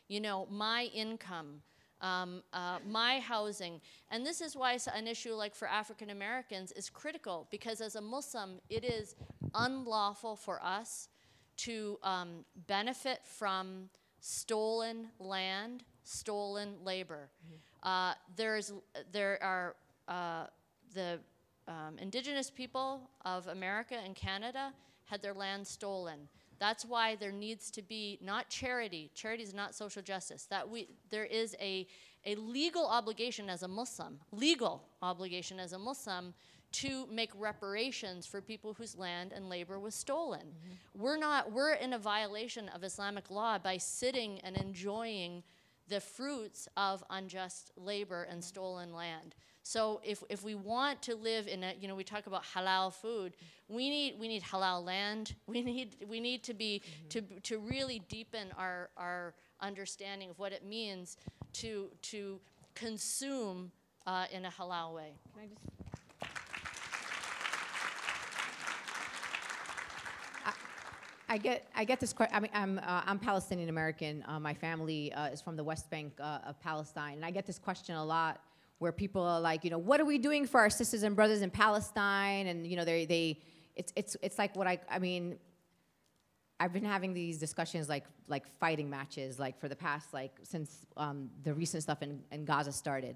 you know, my income, my housing. And this is why an issue like for African Americans is critical, because as a Muslim, it is unlawful for us to benefit from stolen land, stolen labor. There are the indigenous people of America and Canada had their land stolen. That's why there needs to be not charity. Charity is not social justice. There is a legal obligation as a Muslim, to make reparations for people whose land and labor was stolen. We're in a violation of Islamic law by sitting and enjoying the fruits of unjust labor and stolen land. So if we want to live in a, you know, we talk about halal food, we need halal land. We need to be to really deepen our understanding of what it means to consume in a halal way. Can I just? I get this question. I mean, I'm Palestinian American. My family is from the West Bank of Palestine, and I get this question a lot, where people are like, you know, what are we doing for our sisters and brothers in Palestine? And you know, it's like what I mean. I've been having these discussions like fighting matches, like for the past since the recent stuff in Gaza started.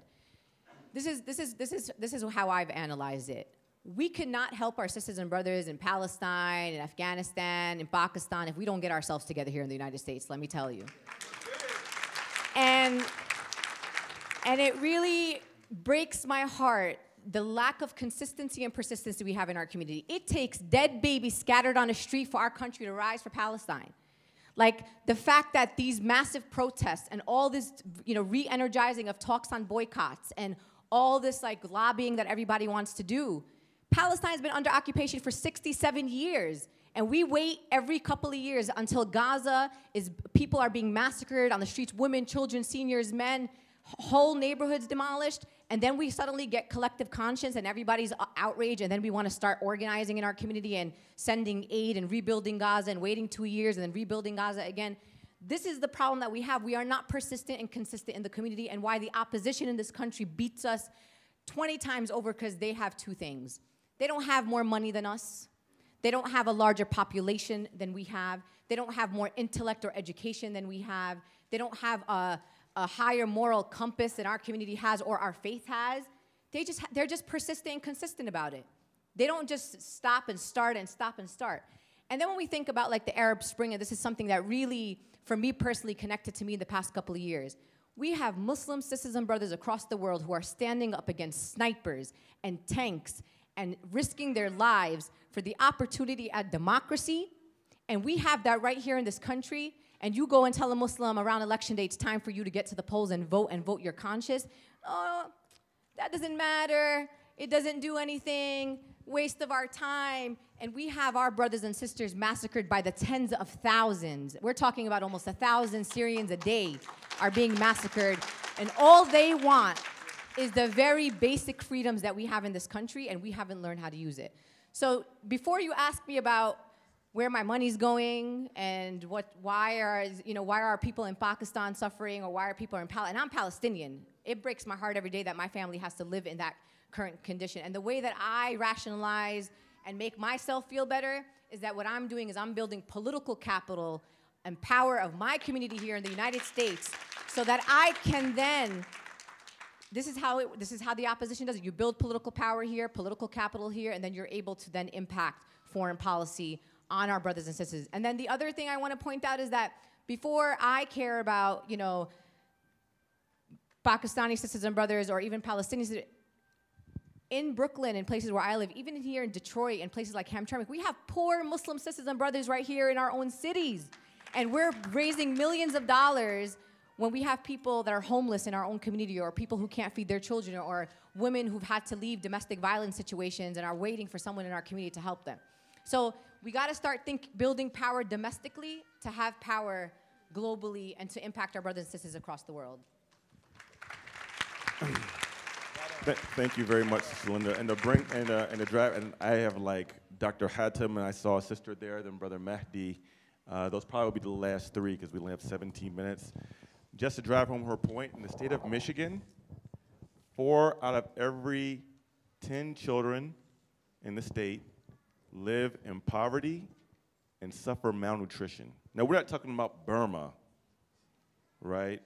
This is how I've analyzed it. We cannot help our sisters and brothers in Palestine, in Afghanistan, in Pakistan if we don't get ourselves together here in the United States, let me tell you. And it really breaks my heart, the lack of consistency and persistence that we have in our community. It takes dead babies scattered on the street for our country to rise for Palestine. Like the fact that these massive protests and all this, you know, re-energizing of talks on boycotts and all this like lobbying that everybody wants to do. Palestine's been under occupation for 67 years, and we wait every couple of years until Gaza people are being massacred on the streets, women, children, seniors, men, whole neighborhoods demolished, and then we suddenly get collective conscience and everybody's outraged, and then we want to start organizing in our community and sending aid and rebuilding Gaza and waiting 2 years and then rebuilding Gaza again. This is the problem that we have. We are not persistent and consistent in the community, and why the opposition in this country beats us 20 times over, because they have two things. They don't have more money than us. They don't have a larger population than we have. They don't have more intellect or education than we have. They don't have a higher moral compass than our community has or our faith has. They're just persistent and consistent about it. They don't just stop and start and stop and start. And then when we think about like the Arab Spring, and this is something that really, for me personally, connected to me in the past couple of years, we have Muslim sisters and brothers across the world who are standing up against snipers and tanks and risking their lives for the opportunity at democracy. And we have that right here in this country. And you go and tell a Muslim around election day it's time for you to get to the polls and vote your conscience. Oh, that doesn't matter. It doesn't do anything. Waste of our time. And we have our brothers and sisters massacred by the tens of thousands. We're talking about almost 1,000 Syrians a day are being massacred. And all they want is the very basic freedoms that we have in this country, and we haven't learned how to use it. So before you ask me about where my money's going and why are people in Pakistan suffering, or why are people in Palestine, and I'm Palestinian. It breaks my heart every day that my family has to live in that current condition. And the way that I rationalize and make myself feel better is that what I'm doing is I'm building political capital and power of my community here in the United States so that I can then, this is how the opposition does it. You build political power here, political capital here, and then you're able to then impact foreign policy on our brothers and sisters. And then the other thing I want to point out is that before I care about, Pakistani sisters and brothers or even Palestinians, in Brooklyn and places where I live, even here in Detroit and places like Hamtramck, we have poor Muslim sisters and brothers right here in our own cities. And we're raising millions of dollars when we have people that are homeless in our own community, or people who can't feed their children, or women who've had to leave domestic violence situations and are waiting for someone in our community to help them. So we got to start building power domestically to have power globally and to impact our brothers and sisters across the world. Thank you very much, Sister Linda. And and I have like Dr. Hatem, and I saw a sister there, then Brother Mahdi. Those probably will be the last three because we only have 17 minutes. Just to drive home her point, in the state of Michigan, 4 out of every 10 children in the state live in poverty and suffer malnutrition. Now, we're not talking about Burma, right?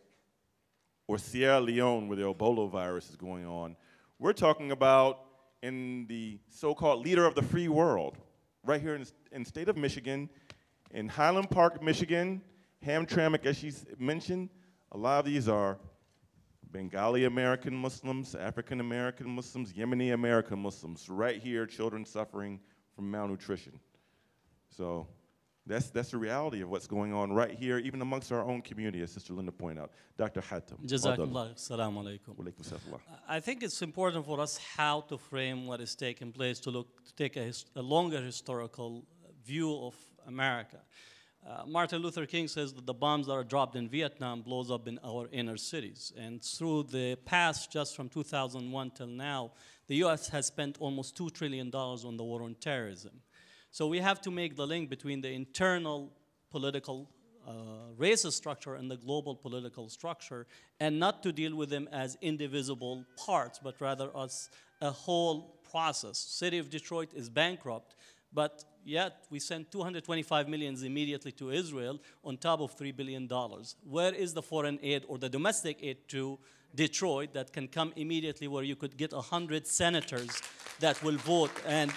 Or Sierra Leone, where the Ebola virus is going on. We're talking about in the so-called leader of the free world, right here in the state of Michigan, in Highland Park, Michigan, Hamtramck, as she mentioned. A lot of these are Bengali American Muslims, African American Muslims, Yemeni American Muslims, right here, children suffering from malnutrition. So that's the reality of what's going on right here, even amongst our own community, as Sister Linda pointed out. Dr. Hatem. Jazakallah. Assalamu alaikum. I think it's important for us how to frame what is taking place to take a longer historical view of America. Martin Luther King says that the bombs that are dropped in Vietnam blows up in our inner cities. And through the past, just from 2001 till now, the U.S. has spent almost $2 trillion on the war on terrorism. So we have to make the link between the internal political racist structure and the global political structure, and not to deal with them as indivisible parts, but rather as a whole process. City of Detroit is bankrupt, but yet we sent $225 million immediately to Israel on top of $3 billion. Where is the foreign aid or the domestic aid to Detroit that can come immediately, where you could get 100 senators that will vote? And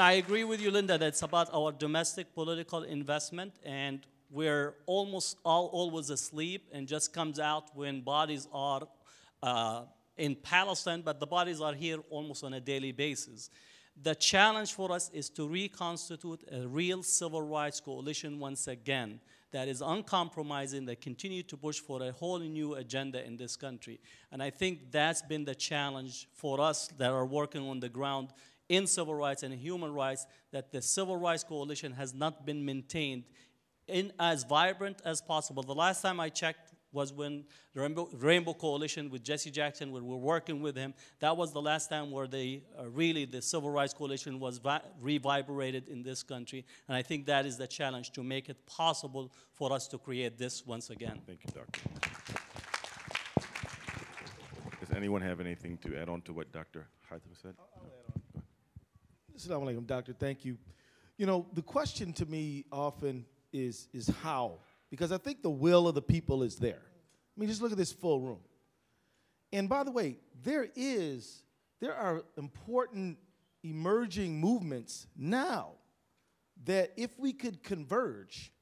I agree with you, Linda, that it's about our domestic political investment, and we're almost always asleep, and just comes out when bodies are in Palestine, but the bodies are here almost on a daily basis. The challenge for us is to reconstitute a real civil rights coalition once again that is uncompromising, that continue to push for a whole new agenda in this country. And I think that's been the challenge for us that are working on the ground in civil rights and human rights, that the civil rights coalition has not been maintained in as vibrant as possible. The last time I checked was when the Rainbow Coalition with Jesse Jackson, when we're working with him, that was the last time where they really, the Civil Rights Coalition was revigorated in this country. And I think that is the challenge, to make it possible for us to create this once again. Thank you, Doctor. Does anyone have anything to add on to what Dr. Hatem said? I'll add on. Assalamu alaikum, Doctor. Thank you. You know, the question to me often is how? Because I think the will of the people is there. I mean, just look at this full room. And by the way, there are important emerging movements now that if we could converge,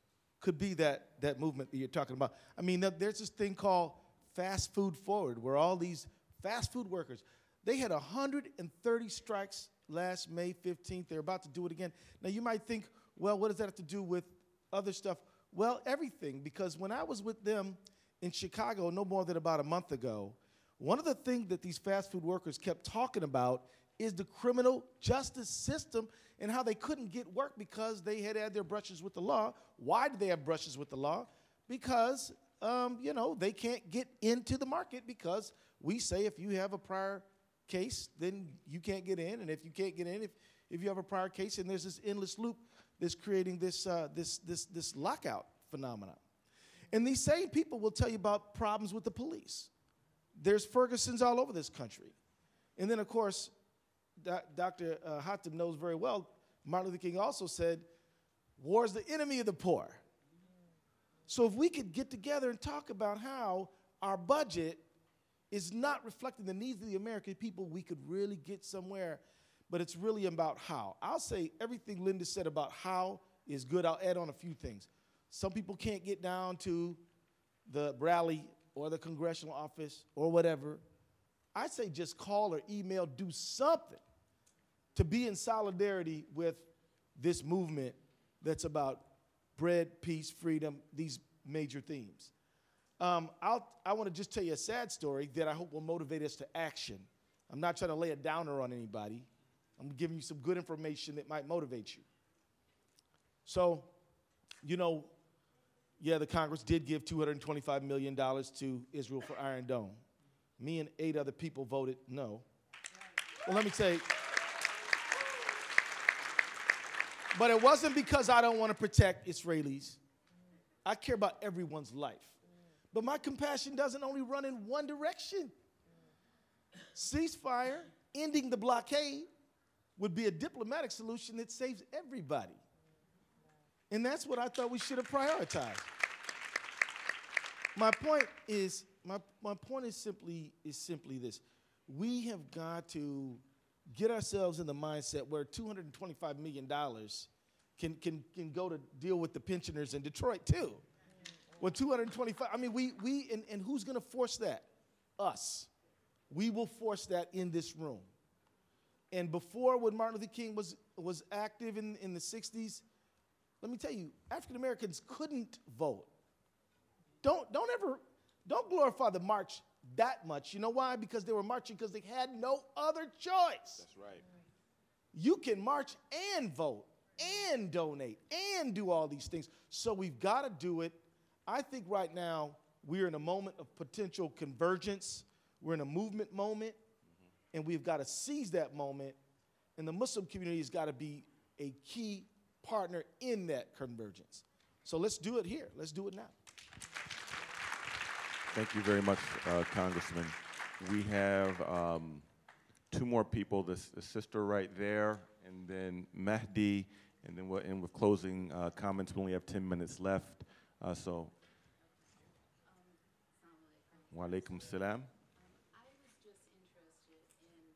could be that movement that you're talking about. I mean, there's this thing called Fast Food Forward, where all these fast food workers, they had 130 strikes last May 15th. They're about to do it again. Now, you might think, well, what does that have to do with other stuff? Well, everything, because when I was with them in Chicago no more than about a month ago, one of the things that these fast food workers kept talking about is the criminal justice system and how they couldn't get work because they had their brushes with the law. Why did they have brushes with the law? Because, you know, they can't get into the market because we say if you have a prior case, then you can't get in. And if you can't get in, if you have a prior case, and there's this endless loop that's creating this lockout phenomenon. And these same people will tell you about problems with the police. There's Fergusons all over this country. And then, of course, Dr. Hatem knows very well, Martin Luther King also said, war is the enemy of the poor. So if we could get together and talk about how our budget is not reflecting the needs of the American people, we could really get somewhere. But it's really about how. I'll say everything Linda said about how is good. I'll add on a few things. Some people can't get down to the rally or the congressional office or whatever. I say just call or email, do something to be in solidarity with this movement that's about bread, peace, freedom, these major themes. I want to just tell you a sad story that I hope will motivate us to action. I'm not trying to lay a downer on anybody. I'm giving you some good information that might motivate you. So, you know, yeah, the Congress did give $225 million to Israel for Iron Dome. Me and 8 other people voted no. Well, let me say, but it wasn't because I don't want to protect Israelis. I care about everyone's life. But my compassion doesn't only run in one direction. Ceasefire, ending the blockade, would be a diplomatic solution that saves everybody. And that's what I thought we should have prioritized. My point is simply this. We have got to get ourselves in the mindset where $225 million can go to deal with the pensioners in Detroit too. Well, 225, I mean, and who's going to force that? Us. We will force that in this room. And before, when Martin Luther King was active in the 60s, let me tell you, African Americans couldn't vote. Don't glorify the march that much. You know why? Because they were marching because they had no other choice. That's right. You can march and vote and donate and do all these things. So we've got to do it. I think right now we're in a moment of potential convergence. We're in a movement moment, and we've got to seize that moment. And the Muslim community has got to be a key partner in that convergence. So let's do it here. Let's do it now. Thank you very much, Congressman. We have 2 more people, the sister right there, and then Mahdi, and then we'll end with closing comments. We only have 10 minutes left. Wa alaikum salam. I was just interested in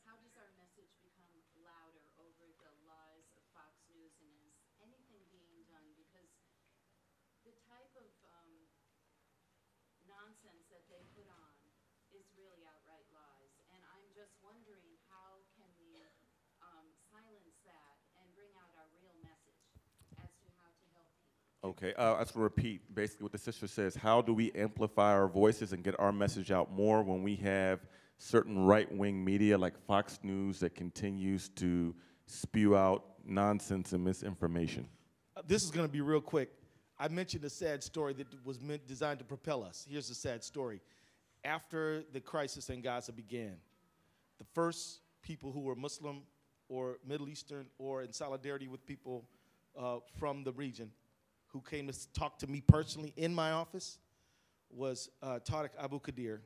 how does our message become louder over the lies of Fox News, and is anything being done? Because the type of nonsense that they put on is really outright lies. And I'm just wondering, how can we silence that and bring out our real message as to how to help people? Okay, I just want to repeat basically what the sister says. How do we amplify our voices and get our message out more when we have certain right-wing media like Fox News that continues to spew out nonsense and misinformation? This is going to be real quick. I mentioned a sad story that was designed to propel us. Here's a sad story. After the crisis in Gaza began, the first people who were Muslim or Middle Eastern or in solidarity with people from the region who came to talk to me personally in my office was Tariq Abu Qadir,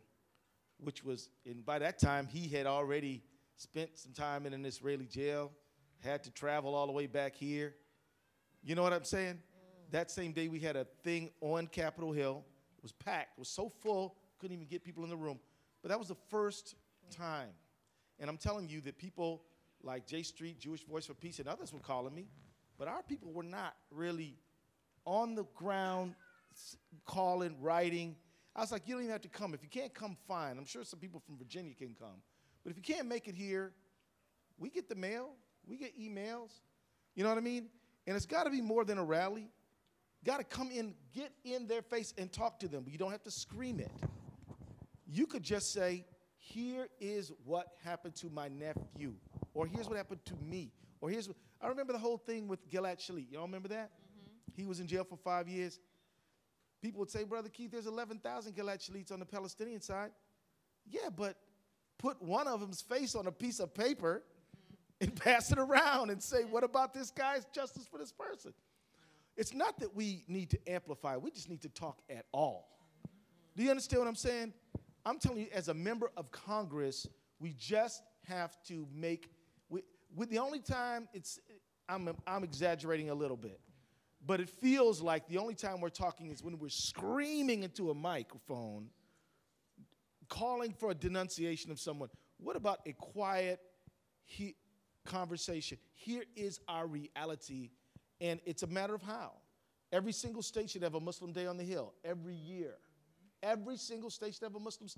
which was, and by that time, he had already spent some time in an Israeli jail, had to travel all the way back here. You know what I'm saying? That same day, we had a thing on Capitol Hill. It was packed. It was so full, couldn't even get people in the room. But that was the first time And I'm telling you that people like J Street, Jewish Voice for Peace, and others were calling me, but our people were not really on the ground calling, writing. I was like, you don't even have to come. If you can't come, fine. I'm sure some people from Virginia can come. But if you can't make it here, we get the mail, we get emails. You know what I mean? And it's got to be more than a rally. Got to come in, get in their face and talk to them. But you don't have to scream it. You could just say, here is what happened to my nephew, or here's what happened to me, or here's what, I remember the whole thing with Gilad Shalit. Y'all remember that? Mm-hmm. He was in jail for 5 years. People would say, Brother Keith, there's 11,000 Gilad Shalits on the Palestinian side. Yeah, but put one of them's face on a piece of paper and pass it around and say, what about this guy's justice for this person? It's not that we need to amplify. We just need to talk at all. Do you understand what I'm saying? I'm telling you, as a member of Congress, we just have to make, the only time I'm exaggerating a little bit, but it feels like the only time we're talking is when we're screaming into a microphone, calling for a denunciation of someone. What about a quiet conversation? Here is our reality, and it's a matter of how. Every single state should have a Muslim Day on the Hill every year. Every single state should have a Muslim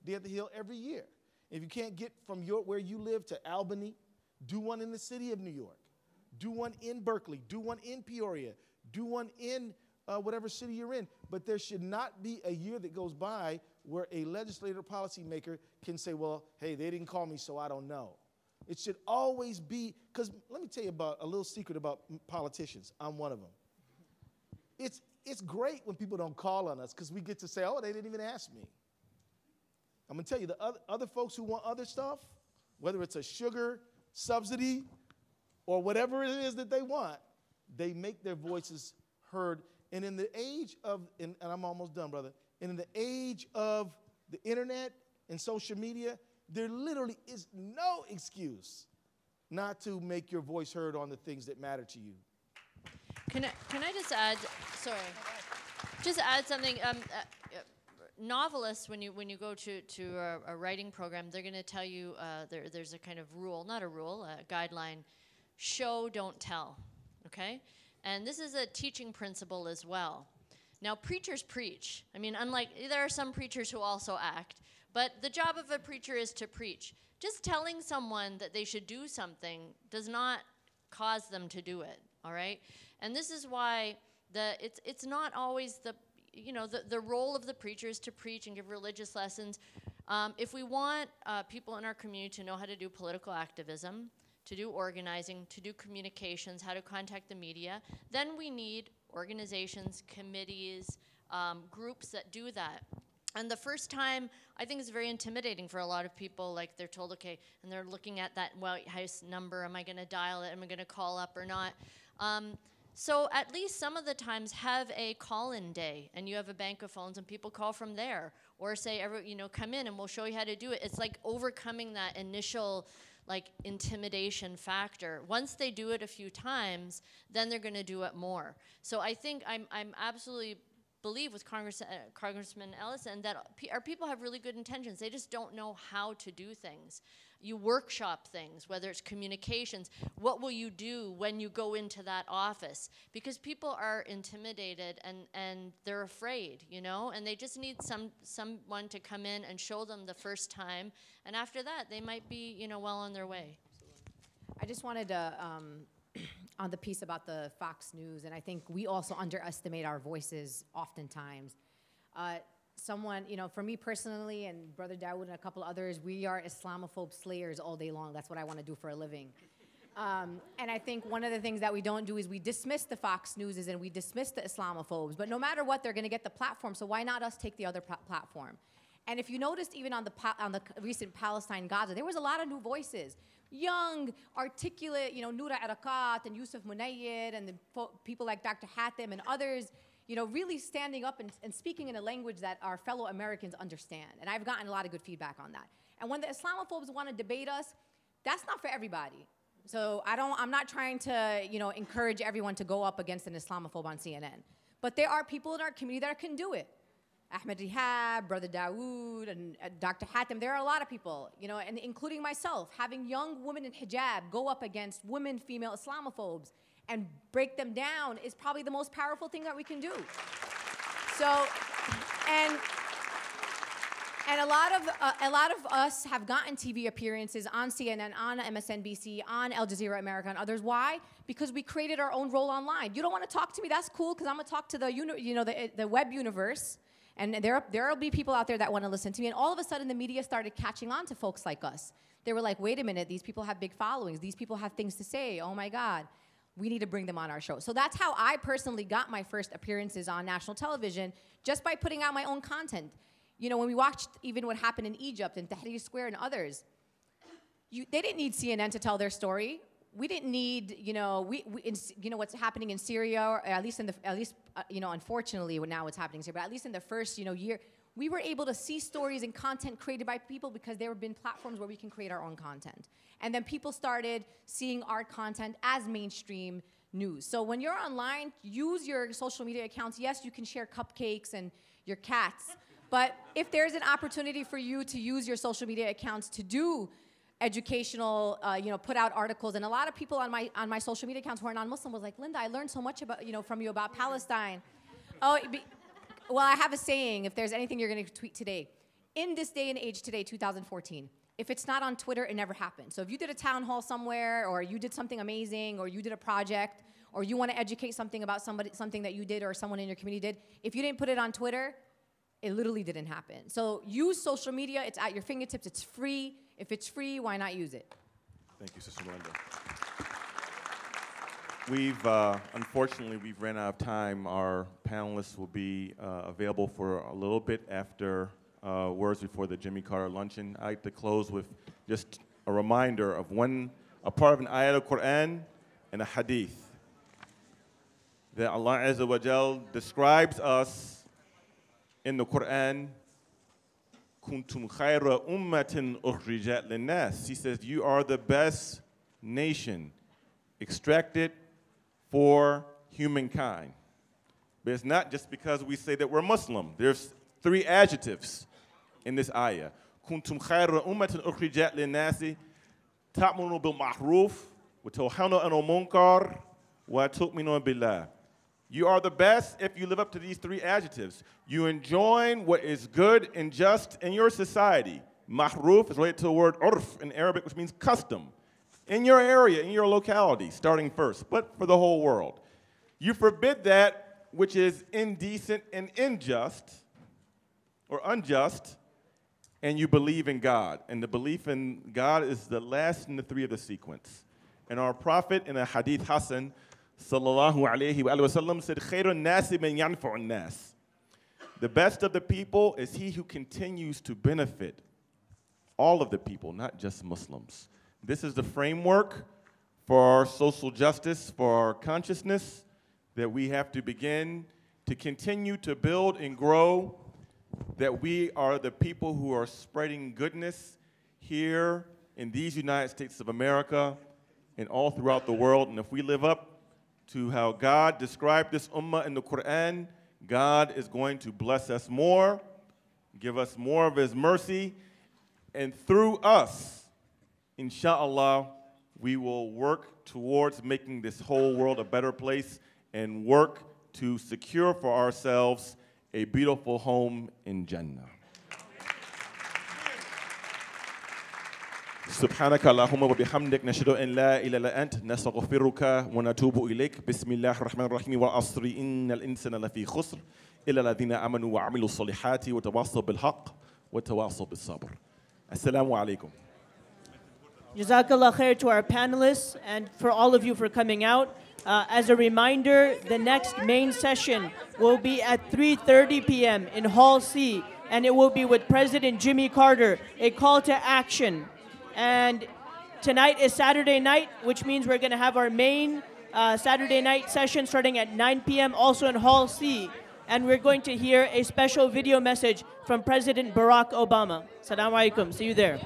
Day at the Hill every year. If you can't get from where you live to Albany, do one in the city of New York. Do one in Berkeley. Do one in Peoria. Do one in whatever city you're in. But there should not be a year that goes by where a legislator or policymaker can say, well, hey, they didn't call me, so I don't know. It should always be, because let me tell you about a little secret about politicians. I'm one of them. It's great when people don't call on us because we get to say, oh, they didn't even ask me. I'm going to tell you, the other folks who want other stuff, whether it's a sugar subsidy or whatever it is that they want, they make their voices heard. And in the age of, and I'm almost done, brother, and in the age of the internet and social media, there literally is no excuse not to make your voice heard on the things that matter to you. Can I just add, sorry, just add something. Novelists, when you go to a writing program, they're going to tell you there's a kind of rule, not a rule, a guideline, show, don't tell, okay? And this is a teaching principle as well. Now, preachers preach. I mean, there are some preachers who also act, but the job of a preacher is to preach. Just telling someone that they should do something does not cause them to do it, all right? And this is why it's not always the role of the preacher is to preach and give religious lessons. If we want people in our community to know how to do political activism, to do organizing, to do communications, how to contact the media, then we need organizations, committees, groups that do that. And the first time, I think it's very intimidating for a lot of people, like they're told, okay, and they're looking at that White House number, am I gonna dial it, am I gonna call up or not? So at least some of the times have a call-in day, and you have a bank of phones, and people call from there, or say, come in and we'll show you how to do it. It's like overcoming that initial intimidation factor. Once they do it a few times, then they're gonna do it more. So I think I'm absolutely believe with Congressman Ellison that our people have really good intentions. They just don't know how to do things. You workshop things, whether it's communications. What will you do when you go into that office? Because people are intimidated and they're afraid, and they just need someone to come in and show them the first time. And after that, they might be, well on their way. I just wanted to, on the piece about the Fox News, and I think we also underestimate our voices oftentimes. Someone, for me personally, and Brother Dawood and a couple others, we are Islamophobe slayers all day long. That's what I want to do for a living. And I think one of the things that we don't do is we dismiss the Fox Newses and we dismiss the Islamophobes. But no matter what, they're going to get the platform, so why not us take the other platform? And if you noticed, even on the recent Palestine-Gaza, there was a lot of new voices. Young, articulate, Noura Erakat and Yusuf Munayir and people like Dr. Hatem and others, really standing up and speaking in a language that our fellow Americans understand. And I've gotten a lot of good feedback on that. And when the Islamophobes want to debate us, that's not for everybody. So I'm not trying to, encourage everyone to go up against an Islamophobe on CNN. But there are people in our community that can do it. Ahmed Rihab, Brother Dawood, and Dr. Hatem. There are a lot of people, you know, and including myself, having young women in hijab go up against women, female Islamophobes, and break them down is probably the most powerful thing that we can do. So, and a lot of us have gotten TV appearances on CNN, on MSNBC, on Al Jazeera America, and others. Why? Because we created our own role online. You don't want to talk to me? That's cool, because I'm going to talk to the web universe, and there will be people out there that want to listen to me. And all of a sudden, the media started catching on to folks like us. They were like, wait a minute, these people have big followings. These people have things to say. Oh my God, we need to bring them on our show. So that's how I personally got my first appearances on national television, just by putting out my own content. You know, when we watched even what happened in Egypt and Tahrir Square and others, they didn't need CNN to tell their story. We didn't need, you know, what's happening in Syria, or at least unfortunately, now what's happening in Syria, but at least in the first, year, we were able to see stories and content created by people because there have been platforms where we can create our own content. And then people started seeing our content as mainstream news. So when you're online, use your social media accounts. Yes, you can share cupcakes and your cats. But if there's an opportunity for you to use your social media accounts to do educational, put out articles, and a lot of people on my social media accounts who are non-Muslim was like, Linda, I learned so much from you about Palestine. Well, I have a saying, if there's anything you're going to tweet today, in this day and age today, 2014, if it's not on Twitter, it never happened. So if you did a town hall somewhere, or you did something amazing, or you did a project, or you want to educate something about something that you did or someone in your community did, if you didn't put it on Twitter, it literally didn't happen. So use social media. It's at your fingertips. It's free. If it's free, why not use it? Thank you, Sister Melinda. Unfortunately, we've ran out of time. Our panelists will be available for a little bit after words before the Jimmy Carter luncheon. I'd like to close with just a reminder of a part of an ayat of Quran and a hadith that Allah Azza wa Jal describes us in the Quran. Kuntum khayra ummatin ukhrijat linnas. He says, you are the best nation extracted for humankind. But it's not just because we say that we're Muslim. There's 3 adjectives in this ayah. Kuntum khayra ummatin ukhrijat linnasi ta'munu bil ma'ruf wa tanhauna 'anil munkar wa tu'minuna billah. You are the best if you live up to these 3 adjectives. You enjoin what is good and just in your society. Mahruf is related to the word urf in Arabic, which means custom. In your area, in your locality, starting first, but for the whole world. You forbid that which is indecent and unjust, and you believe in God. And the belief in God is the last in the 3 of the sequence. And our Prophet in a hadith Hasan, sallallahu alayhi wa sallam, said, Khairun nasi man yanfa'un nas. The best of the people is he who continues to benefit all of the people, not just Muslims. This is the framework for our social justice, for our consciousness, that we have to begin to continue to build and grow, that we are the people who are spreading goodness here in these United States of America and all throughout the world. And if we live up to how God described this ummah in the Quran, God is going to bless us more, give us more of His mercy, and through us, inshallah, we will work towards making this whole world a better place and work to secure for ourselves a beautiful home in Jannah. سبحانك اللهم وبحمدك نشهد أن لا إله إلا أنت نستغفرك ونتوب إليك بسم الله الرحمن الرحيم والعصر إن الإنسان لفي خسر إلا الذين آمنوا وعملوا الصالحات وتواصوا بالحق وتواصوا بالصبر. السلام عليكم. Jazakallah khair to our panelists and for all of you for coming out. As a reminder, the next main session will be at 3:30 p.m. in Hall C, and it will be with President Jimmy Carter, a call to action. And tonight is Saturday night, which means we're going to have our main Saturday night session starting at 9 p.m. also in Hall C. And we're going to hear a special video message from President Barack Obama. Assalamu alaikum. See you there.